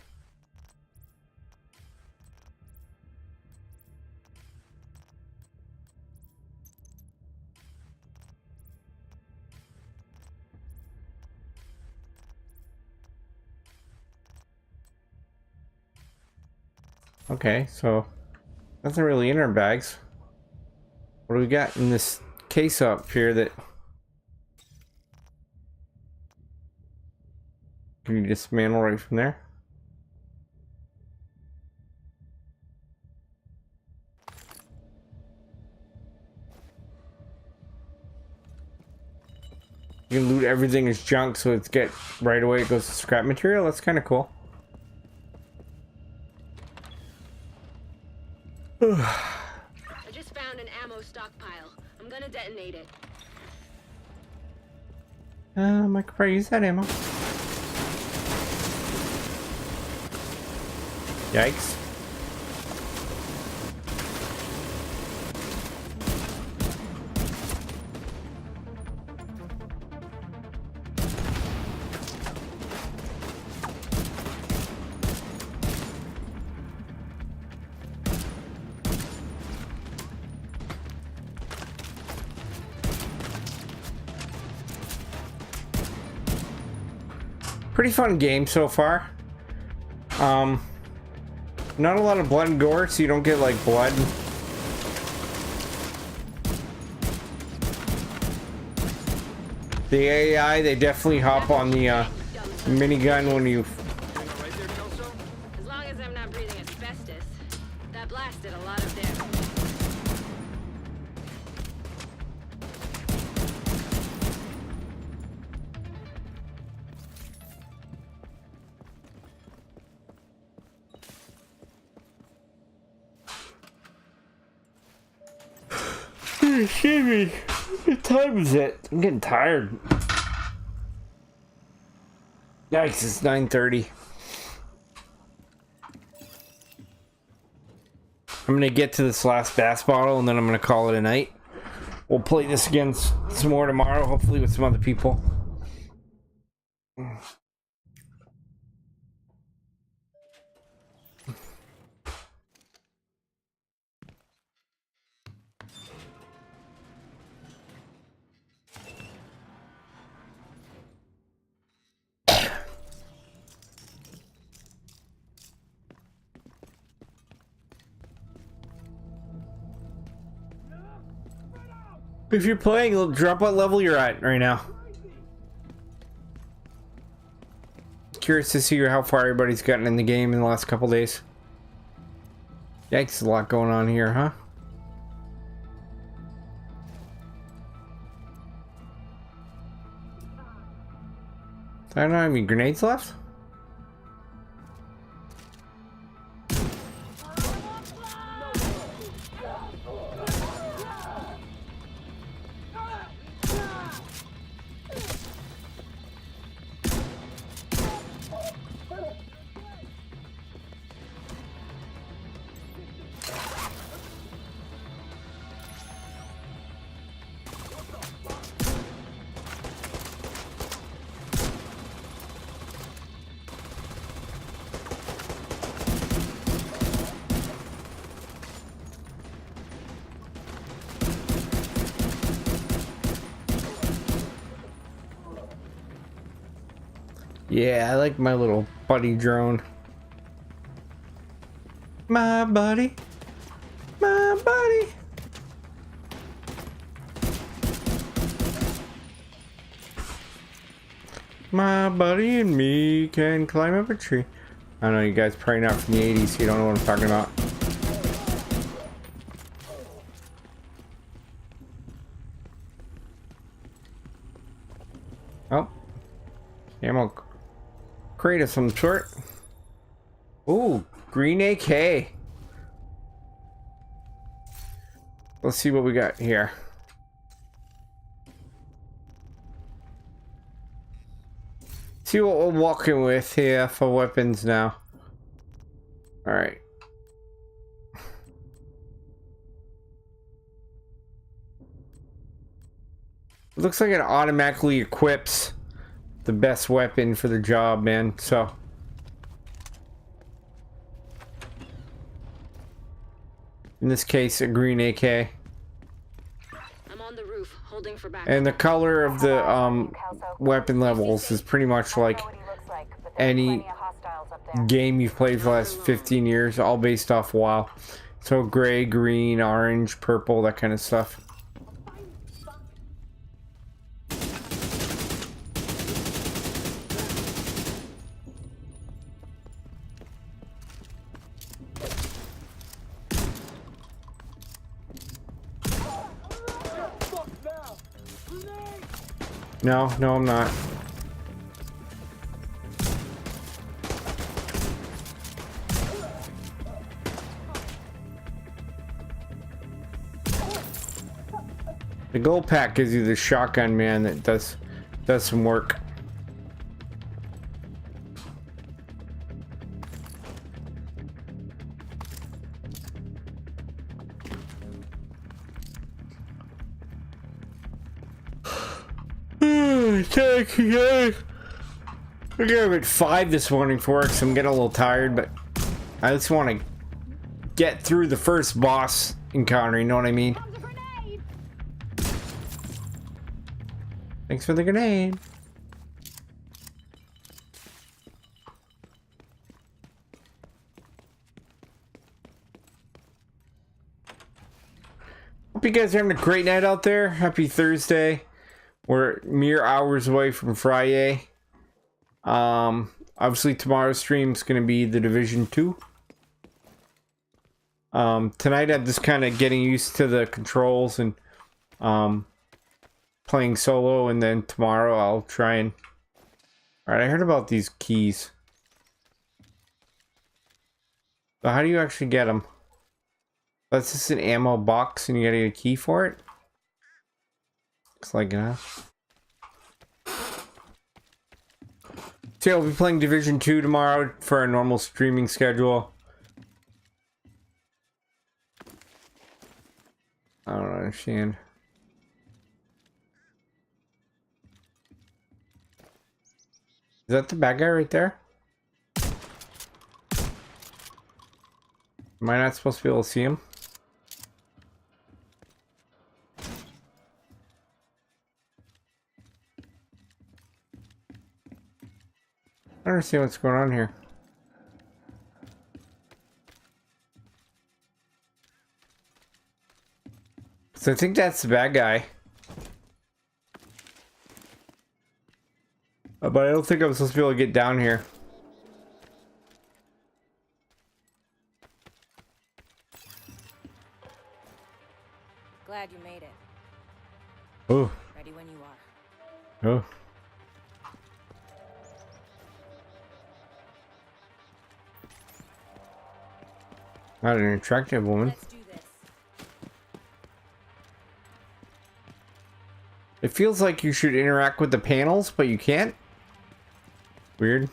Okay, so nothing really in our bags. What do we got in this case up here that can you dismantle right from there? You can loot everything as junk, so it's get right away. It goes to scrap material. That's kind of cool. I just found an ammo stockpile. I'm gonna detonate it. I could probably use that ammo. Yikes. Pretty fun game so far. Not a lot of blood and gore, so you don't get like blood. The AI, they definitely hop on the minigun when you. As long as I'm not breathing asbestos, that blast did a lot of damage. Excuse me. What time is it? I'm getting tired. Yikes, it's 9:30. I'm gonna get to this last bass bottle and then I'm gonna call it a night. We'll play this again some more tomorrow, hopefully with some other people. If you're playing, it'll drop what level you're at right now. Curious to see how far everybody's gotten in the game in the last couple days. Yikes, a lot going on here, huh? I don't have any grenades left? Yeah, I like my little buddy drone. My buddy. My buddy. My buddy and me can climb up a tree. I know you guys probably not from the 80s, so you don't know what I'm talking about. Oh. Ammo crate of some sort. Ooh, green AK. Let's see what we got here. See what we're walking with here for weapons now. All right. It looks like it automatically equips the best weapon for the job, man. So in this case, a green AK. I'm on the roof, holding for backup. And the color of the weapon levels is pretty much like any game you've played for the last 15 years, all based off WoW. So gray, green, orange, purple, that kind of stuff. No, I'm not. The gold pack gives you the shotgun, man, that does some work. I got up at 5 this morning for work, so I'm getting a little tired, but I just want to get through the first boss encounter, you know what I mean? Thanks for the grenade. Hope you guys are having a great night out there. Happy Thursday. We're mere hours away from Friday. Obviously tomorrow's stream is going to be The Division 2. Tonight I'm just kind of getting used to the controls and playing solo, and then tomorrow I'll try and... Alright, I heard about these keys. So how do you actually get them? That's just an ammo box and you gotta get a key for it? Looks like enough. So I'll be playing Division 2 tomorrow for our normal streaming schedule. I don't understand. Is that the bad guy right there? Am I not supposed to be able to see him? I don't understand what's going on here. So I think that's the bad guy. But I don't think I'm supposed to be able to get down here. Glad you made it. Oh. Ready when you are. Oh. Not an attractive woman. Let's do this. It feels like you should interact with the panels, but you can't. Weird.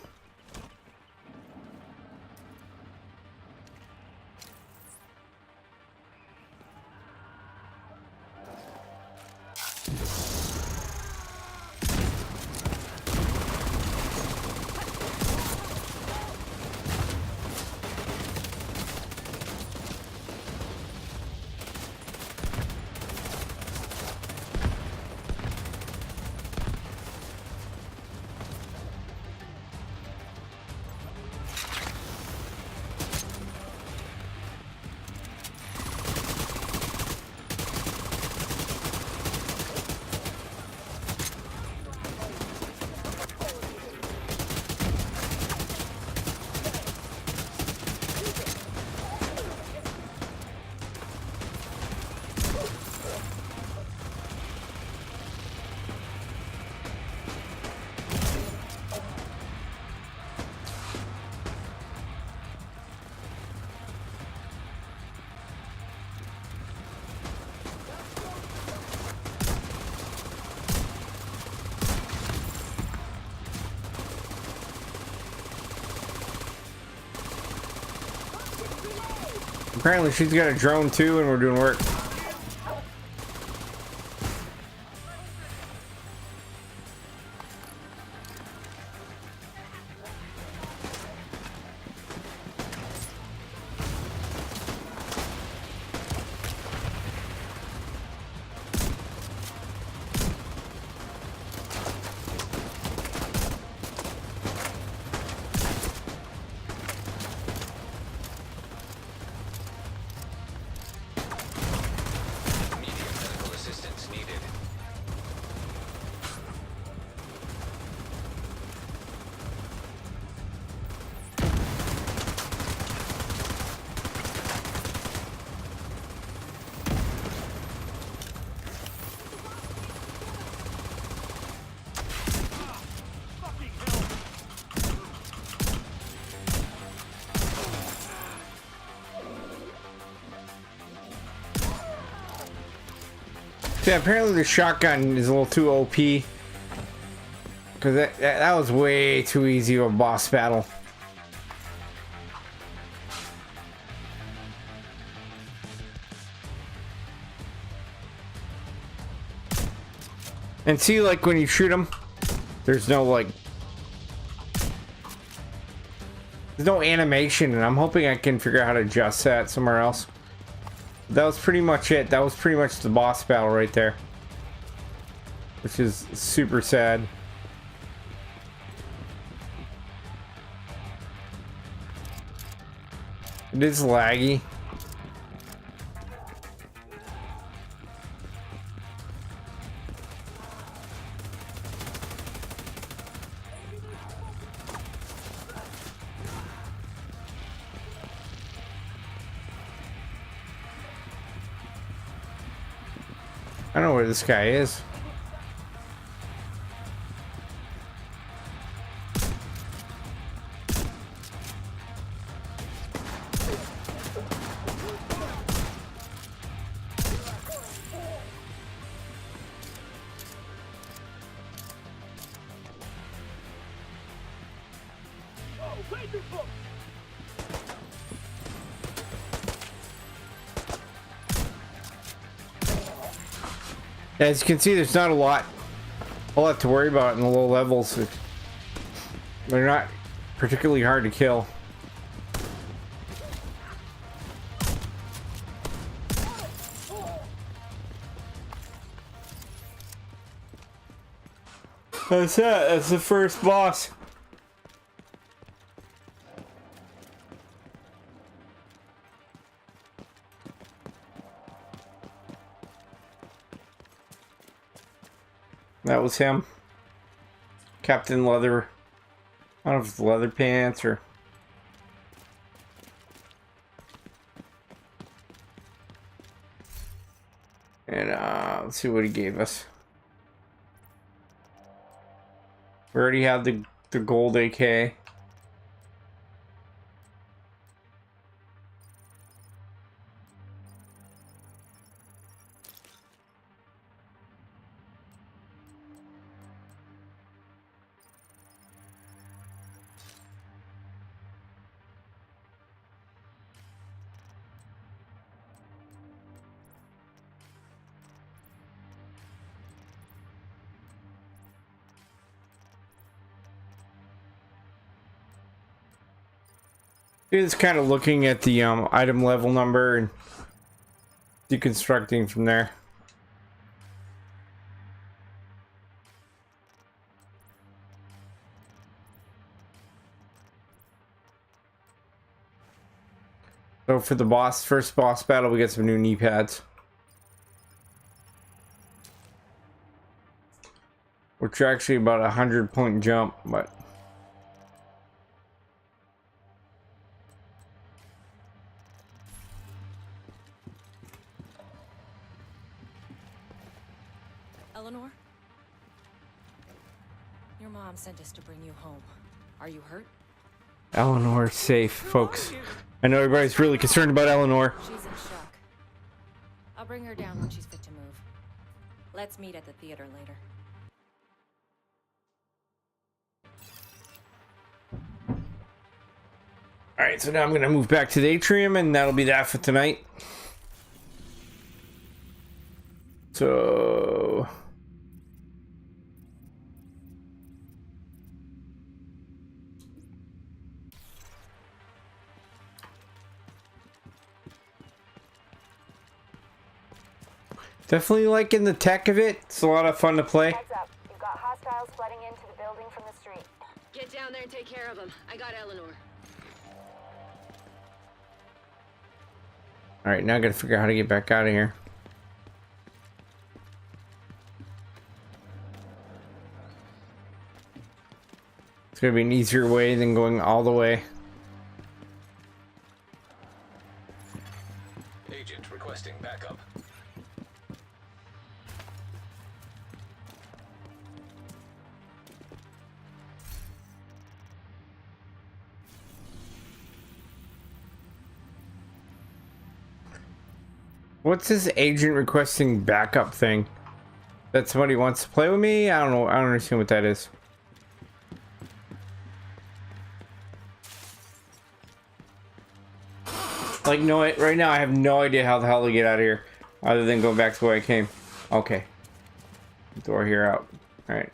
Apparently she's got a drone too, and we're doing work. Yeah, apparently the shotgun is a little too OP. Because that was way too easy of a boss battle. And see, like, when you shoot them, there's no, like... There's no animation, and I'm hoping I can figure out how to adjust that somewhere else. That was pretty much it. That was pretty much the boss battle right there. Which is super sad. It is laggy. I don't know where this guy is. As you can see, there's not a lot to worry about in the low levels. They're not particularly hard to kill. That's it. That's the first boss. That was him. Captain Leather. I don't know if it's Leather Pants or... And let's see what he gave us. We already have the gold AK. It's kind of looking at the item level number and deconstructing from there. So for the first boss battle, we get some new knee pads, which are actually about 100-point jump, but Eleanor? Your mom sent us to bring you home. Are you hurt? Eleanor's safe, folks. I know everybody's really concerned about Eleanor. She's in shock. I'll bring her down when she's fit to move. Let's meet at the theater later. Alright, so now I'm gonna move back to the atrium, and that'll be that for tonight. So... Definitely liking the tech of it. It's a lot of fun to play. Heads up. You've got hostiles flooding into the building from the street. Get down there and take care of them. I got Eleanor. Alright, now I gotta figure out how to get back out of here. It's gonna be an easier way than going all the way. Agent requesting backup. What's this agent requesting backup thing? That somebody wants to play with me? I don't know. I don't understand what that is. Like, no, right now I have no idea how the hell to get out of here. Other than go back to where I came. Okay. Door here out. Alright.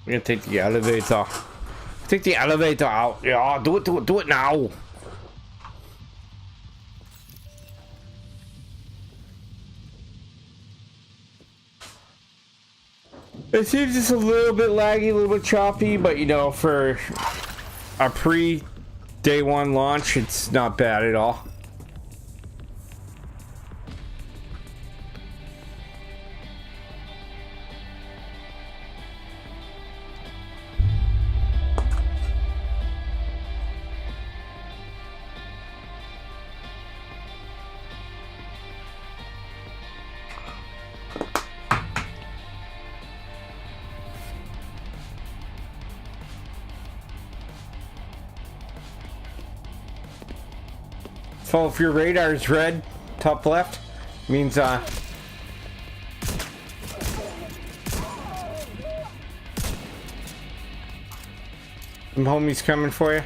We're gonna take the elevator. Take the elevator out. Yeah, do it now. It seems just a little bit laggy, a little bit choppy, but you know, for a pre-day one launch, it's not bad at all. So if your radar is red, top left, means some homies coming for you.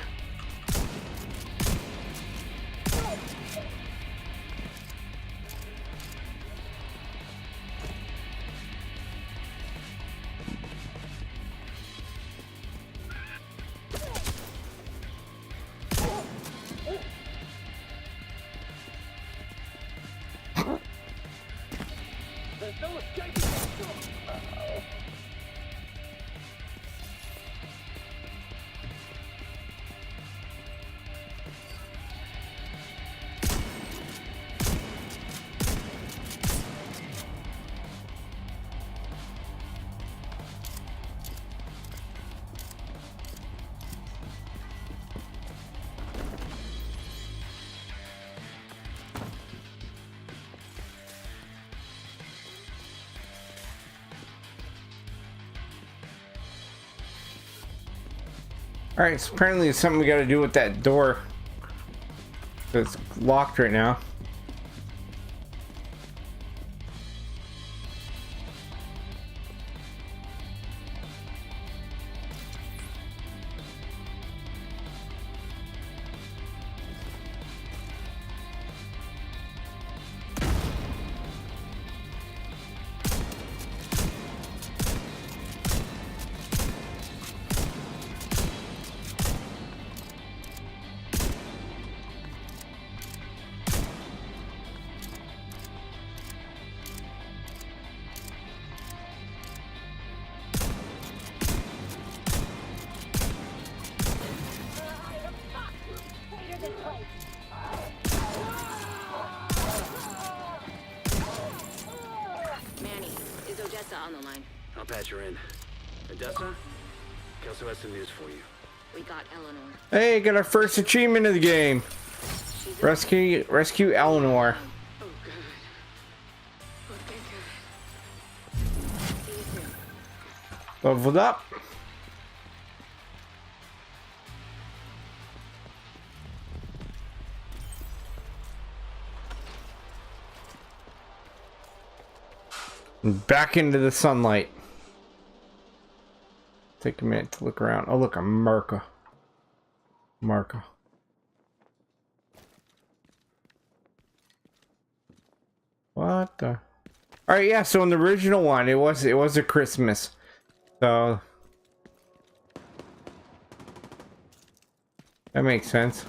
Alright, so apparently it's something we gotta do with that door. It's locked right now. Manny, is Odessa on the line? I'll patch her in. Odessa? Kelso has some news for you. We got Eleanor. Hey, got our first achievement of the game. Rescue Eleanor. Oh, good. Okay, good. See you soon. Leveled up. Back into the sunlight. Take a minute to look around. Oh, look, a Marca. What the? All right, yeah. So in the original one, it was a Christmas. So that makes sense.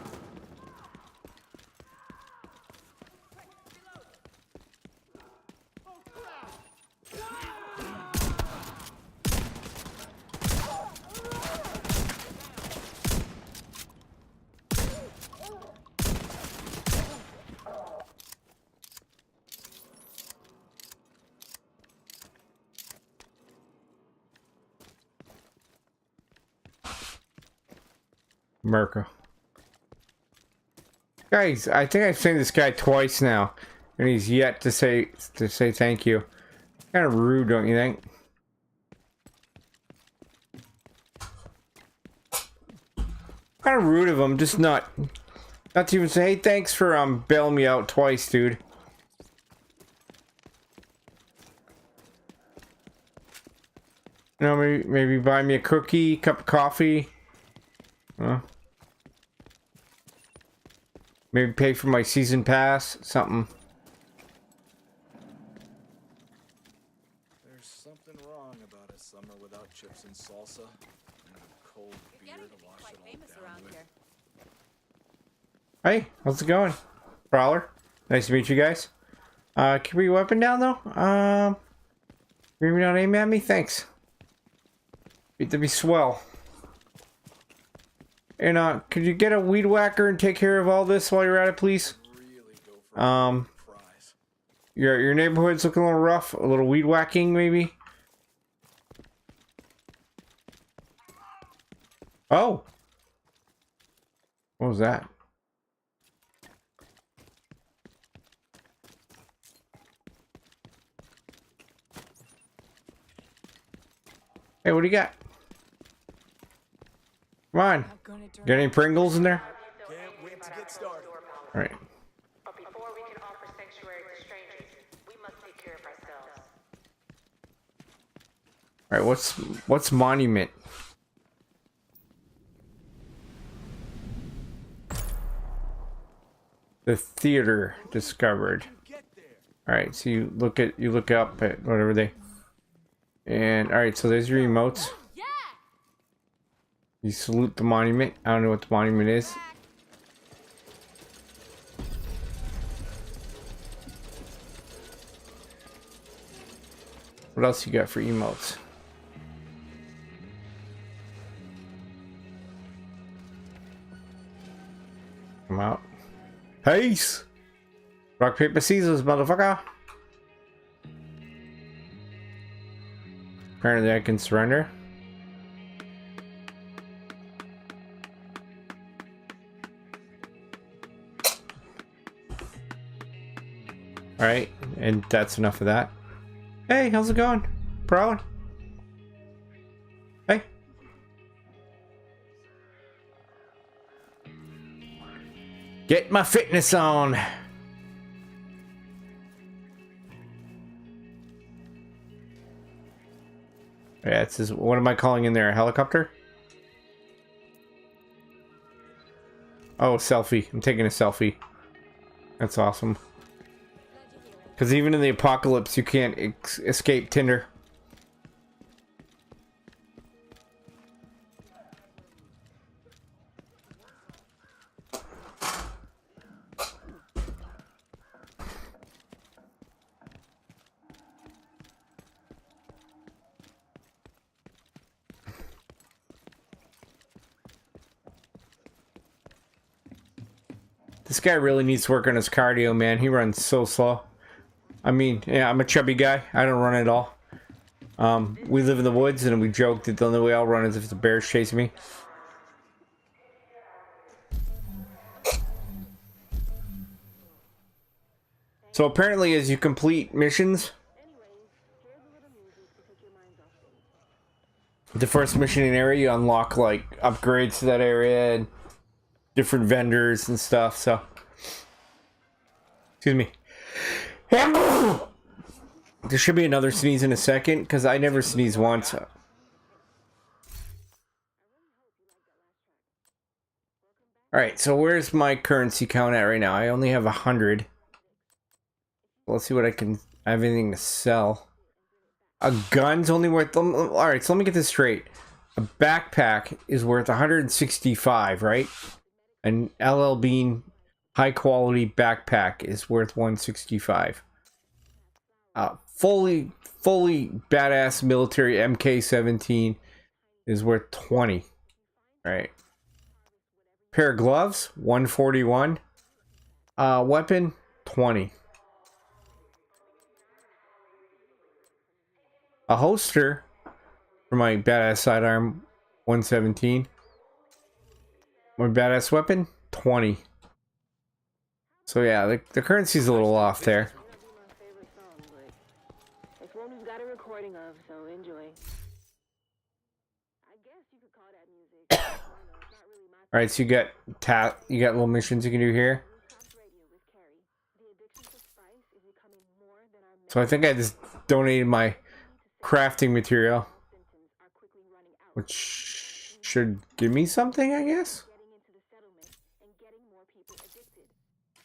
America. Guys, I think I've seen this guy twice now, and he's yet to say thank you. Kind of rude, don't you think? Kind of rude of him, just not to even say, hey, thanks for bailing me out twice, dude. You know, maybe buy me a cookie, cup of coffee. Maybe pay for my season pass, something. There's something wrong about a summer without chips and salsa and a cold beer to wash it all down with. Hey, how's it going? Prowler. Nice to meet you guys. Can we weapon down though? Maybe not aim at me? Thanks. That'd be swell. And could you get a weed whacker and take care of all this while you're at it, please? Your neighborhood's looking a little rough. A little weed whacking, maybe. Oh, what was that? Hey, what do you got? Come on. Got any Pringles in there? Can't wait to get started. All right. But before we can offer sanctuary to strangers, we must take care of ourselves. All right. What's monument? The theater discovered. All right. So you look up at whatever they. And all right. So there's your emotes. You salute the monument. I don't know what the monument is. What else you got for emotes? Come out. Peace! Rock, paper, scissors, motherfucker! Apparently I can surrender. Alright, and that's enough of that. Hey, how's it going? Prowler? Hey. Get my fitness on. Yeah, it says, what am I calling in there? A helicopter? Oh, selfie. I'm taking a selfie. That's awesome. Because even in the apocalypse, you can't escape Tinder. This guy really needs to work on his cardio, man. He runs so slow. I mean, yeah, I'm a chubby guy. I don't run at all. We live in the woods, and we joke that the only way I'll run is if the bears chase me. So apparently, as you complete missions, the first mission in area, you unlock like upgrades to that area and different vendors and stuff. So, excuse me. There should be another sneeze in a second, because I never sneeze once. Alright, so where's my currency count at right now? I only have 100. Let's see what I can... I have anything to sell. A gun's only worth... Alright, so let me get this straight. A backpack is worth 165, right? An LL Bean high quality backpack is worth 165. Fully badass military MK17 is worth 20. Right. Pair of gloves, 141. Weapon, 20. A holster for my badass sidearm, 117. More badass weapon? 20. So yeah, the currency's a little off there. It's one who's got a recording of, so enjoy. I guess you could call that music. Alright, so you got little missions you can do here. So I think I just donated my crafting material, which should give me something, I guess.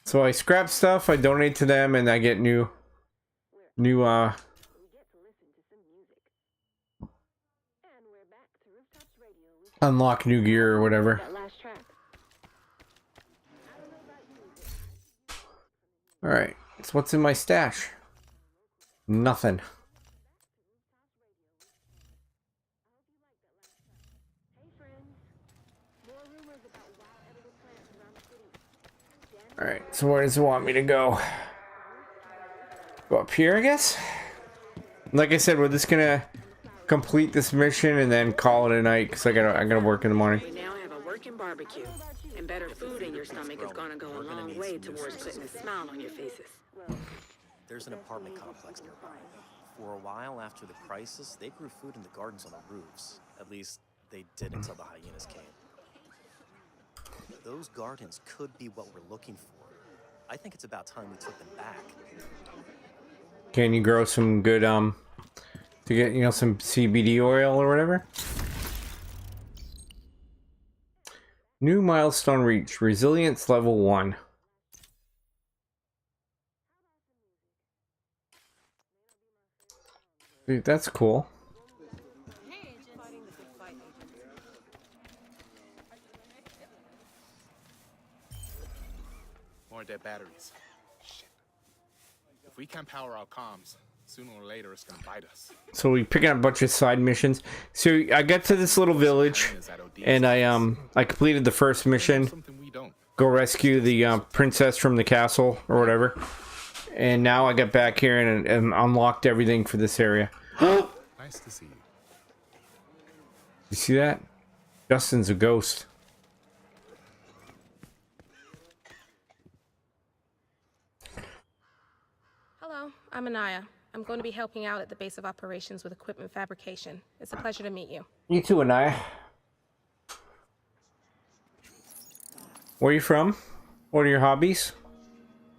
So I scrap stuff, I donate to them, and I get new unlock new gear or whatever. Alright, so what's in my stash? Nothing. Alright, so where does it want me to go? Go up here, I guess? Like I said, we're just gonna complete this mission and then call it a night, because I gotta work in the morning. We now have a working barbecue, and better food in your stomach is gonna go a long way towards putting a smile on your faces. There's an apartment complex nearby. For a while after the crisis, they grew food in the gardens on the roofs. At least, they did until the hyenas came. Those gardens could be what we're looking for. I think it's about time we took them back. Can you grow some good, to get, you know, some CBD oil or whatever? New milestone reached. Resilience level 1. Dude, that's cool. More dead batteries. Shit. If we can't power our comms, sooner or later it's gonna bite us. So we picking up a bunch of side missions. So I got to this little village, and I completed the first mission. Go rescue the princess from the castle or whatever. And now I got back here and unlocked everything for this area. Nice to see you. You see that? Justin's a ghost. Hello, I'm Anaya. I'm going to be helping out at the base of operations with equipment fabrication. It's a pleasure to meet you. You too, Anaya. Where are you from? What are your hobbies?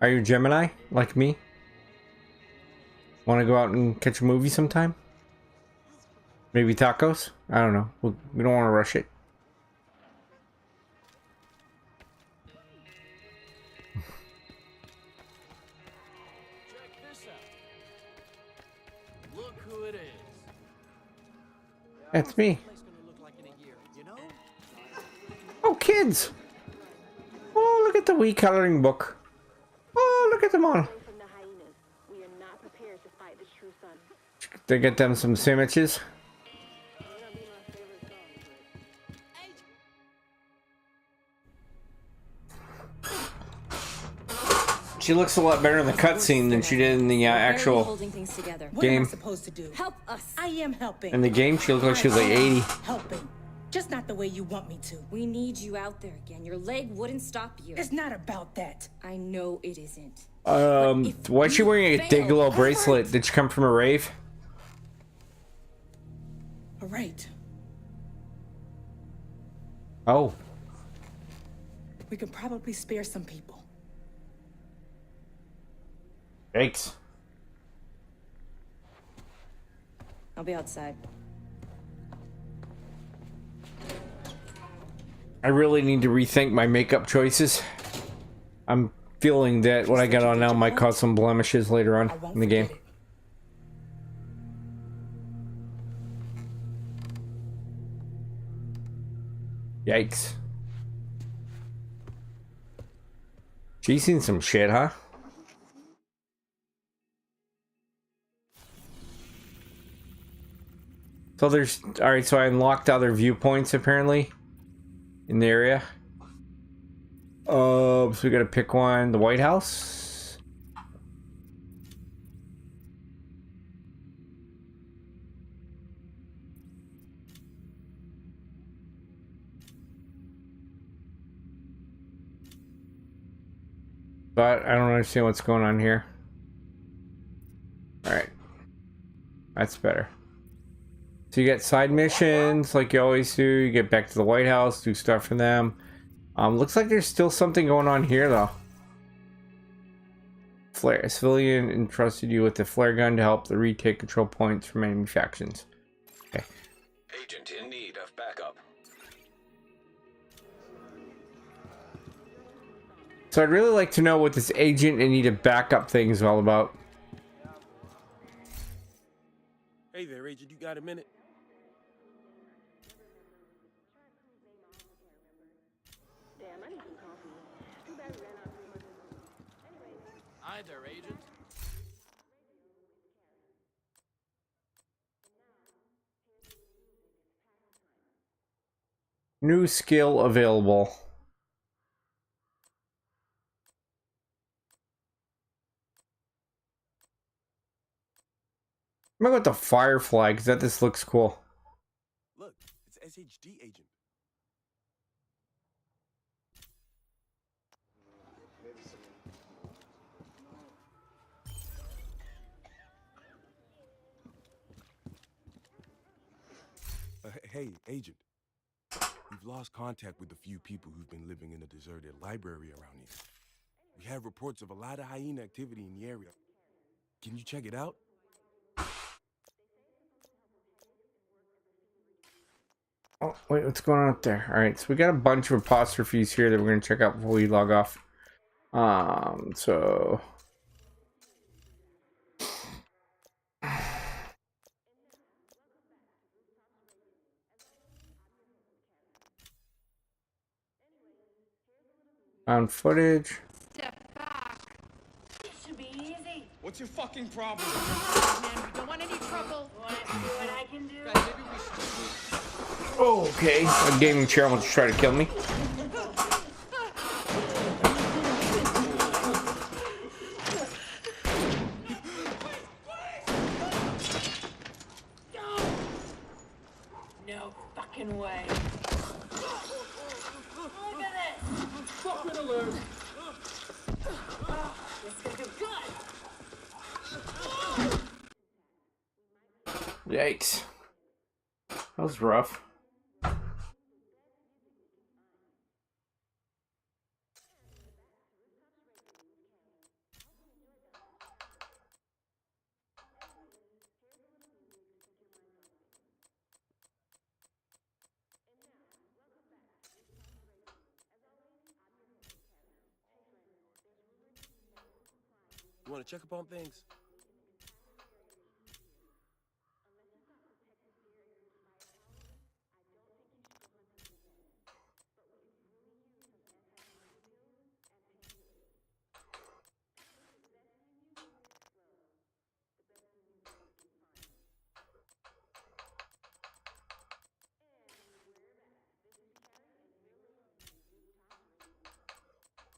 Are you Gemini, like me? Want to go out and catch a movie sometime? Maybe tacos? I don't know. We don't want to rush it. Look who it is. That's me. Oh, kids! Oh, look at the wee coloring book. Oh, look at them all. They get them some sandwiches. She looks a lot better in the cutscene than she did in the actual What am I game. supposed to do? Help us. I am helping. In the game, she looked like she was like 80. Helping. Just not the way you want me to. We need you out there again. Your leg wouldn't stop you. It's not about that. I know it isn't. Why is she wearing a Dayglow bracelet? Did she come from a rave? All right. Oh. We could probably spare some people. Thanks. I'll be outside. I really need to rethink my makeup choices. I'm feeling that what I got on now might cause some blemishes later on in the game. Yikes. She's seen some shit, huh? So there's... Alright, so I unlocked other viewpoints, apparently, in the area. So we gotta pick one. The White House? But I don't understand what's going on here. Alright. That's better. So you get side missions like you always do. You get back to the White House, do stuff for them. Looks like there's still something going on here though. Flare. A civilian entrusted you with the flare gun to help the retake control points from enemy factions. Okay. Agent in need of backup. So I'd really like to know what this agent in need of backup thing is all about. Hey there, Agent. You got a minute? Hi there, Agent. New skill available. I'm gonna go with the Firefly because this looks cool. Look, it's SHD Agent. Hey, Agent. We've lost contact with a few people who've been living in a deserted library around here. We have reports of a lot of hyena activity in the area. Can you check it out? Oh, wait, what's going on up there? Alright, so we got a bunch of apostrophes here that we're going to check out before we log off. So... on footage. Step back. It should be easy. What's your fucking problem? Man, we don't want any trouble. Want to see what I can do? Guys, maybe we should... Oh, okay. A gaming chair wants to try to kill me. No fucking way. Look at this. Fucking alert! This is gonna do good. Yikes. That was rough. You want to check up on things?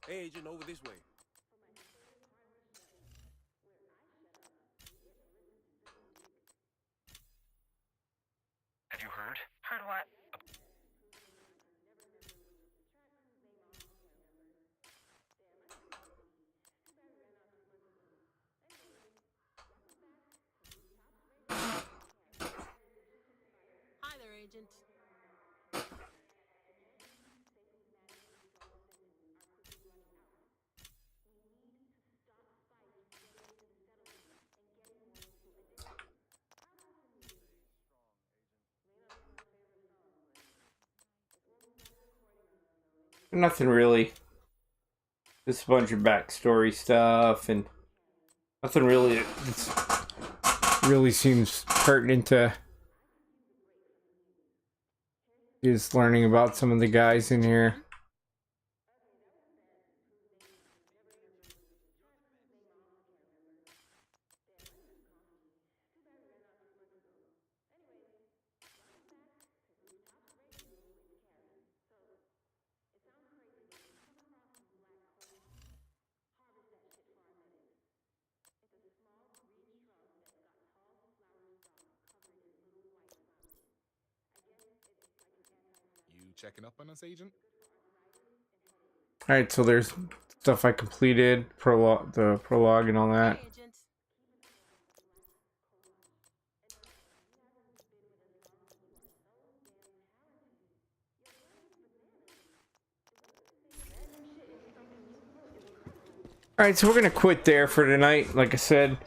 Hey, Agent, over this way. Have you heard? Heard what? Hi there, Agent. Nothing really. Just a bunch of backstory stuff and nothing really really seems pertinent to just learning about some of the guys in here. You checking up on us, Agent? Alright, so there's stuff I completed, the prologue and all that. Alright, so we're gonna quit there for tonight. Like I said,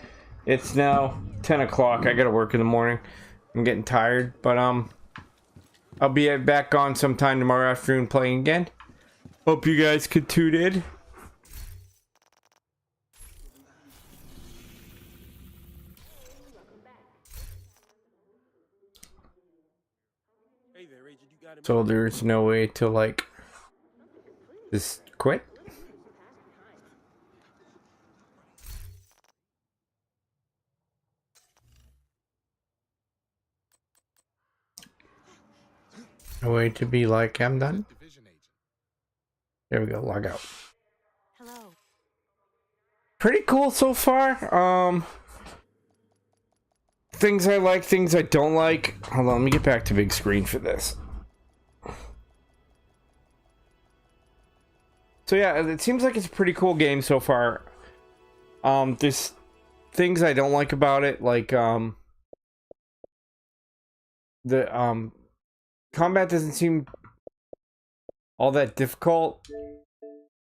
it's now 10 o'clock. I gotta work in the morning. I'm getting tired, but I'll be back on sometime tomorrow afternoon playing again. Hope you guys could tune in. Hey there, Agent. You got a So there's no way to like just quit. No way to be like, I'm done. There we go, log out. Hello. Pretty cool so far. Things I like, things I don't like. Hold on, let me get back to big screen for this. So yeah, it seems like it's a pretty cool game so far. There's things I don't like about it, like the combat doesn't seem all that difficult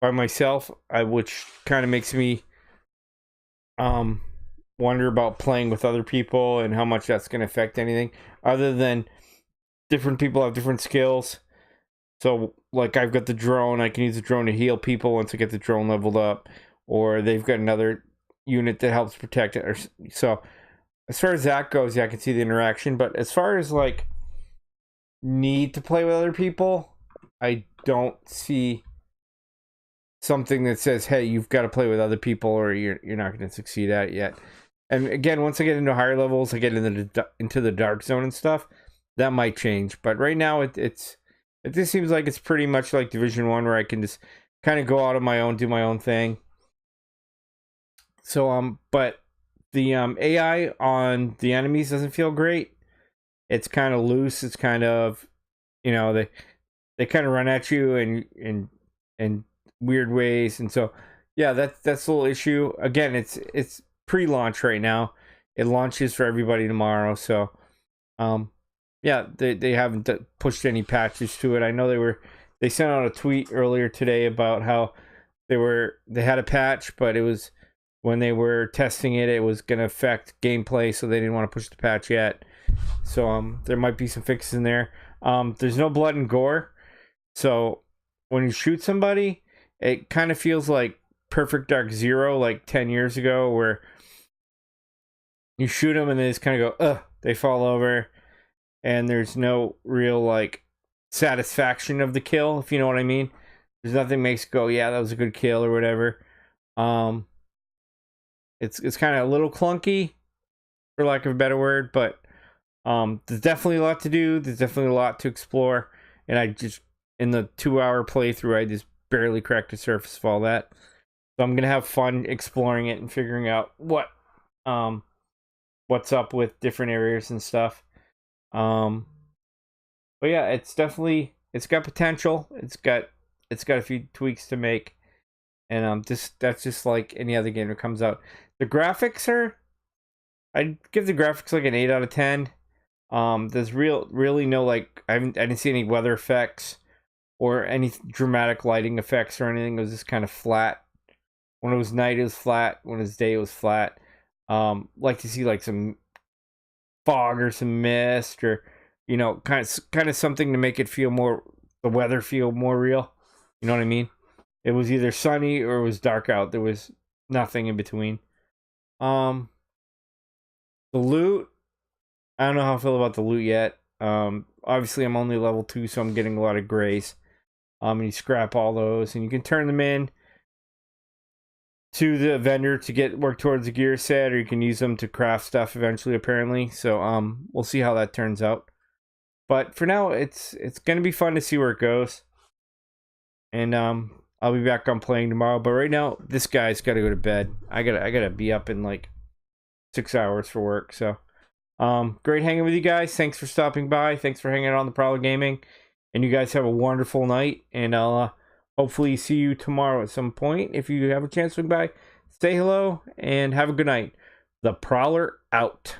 by myself, which kind of makes me wonder about playing with other people and how much that's going to affect anything, other than different people have different skills. So like I've got the drone, I can use the drone to heal people once I get the drone leveled up, or they've got another unit that helps protect it. Or so as far as that goes, yeah, I can see the interaction, but as far as like need to play with other people, I don't see something that says, hey, you've got to play with other people or you're not going to succeed at it yet. And again, once I get into higher levels, I get into the dark zone and stuff, that might change. But right now it just seems like it's pretty much like Division 1, where I can just kind of go out on my own, do my own thing. So but the AI on the enemies doesn't feel great. It's kind of loose. It's kind of, you know, they kind of run at you in weird ways, and so yeah, that's a little issue. Again, it's pre-launch right now. It launches for everybody tomorrow, so yeah, they haven't pushed any patches to it. I know they sent out a tweet earlier today about how they had a patch, but it was when they were testing it, it was going to affect gameplay, so they didn't want to push the patch yet. So there might be some fixes in there. There's no blood and gore, so when you shoot somebody, it kind of feels like Perfect Dark Zero, like 10 years ago, where you shoot them and they just kind of go, ugh, they fall over, and there's no real like satisfaction of the kill, if you know what I mean. There's nothing makes you go, yeah, that was a good kill or whatever. It's kind of a little clunky, for lack of a better word, but there's definitely a lot to do. There's definitely a lot to explore, and I just, in the 2-hour playthrough, I just barely cracked the surface of all that. So I'm gonna have fun exploring it and figuring out what's up with different areas and stuff. But yeah, it's got potential. It's got a few tweaks to make, and that's just like any other game that comes out. The graphics I'd give the graphics like an 8 out of 10. There's really no, like, I didn't see any weather effects or any dramatic lighting effects or anything. It was just kind of flat. When it was night, it was flat. When it was day, it was flat. Like to see like some fog or some mist, or, you know, kind of something to make it feel more, the weather feel more real. You know what I mean? It was either sunny or it was dark out. There was nothing in between. The loot, I don't know how I feel about the loot yet. Obviously I'm only level 2, so I'm getting a lot of grace. And you scrap all those, and you can turn them in to the vendor to work towards a gear set, or you can use them to craft stuff eventually, apparently. So we'll see how that turns out. But for now, it's gonna be fun to see where it goes. And I'll be back on playing tomorrow. But right now, this guy's gotta go to bed. I gotta be up in like 6 hours for work. So great hanging with you guys. Thanks for stopping by. Thanks for hanging out on the Prowler Gaming. And you guys have a wonderful night. And I'll hopefully see you tomorrow at some point. If you have a chance to swing by, say hello and have a good night. The Prowler out.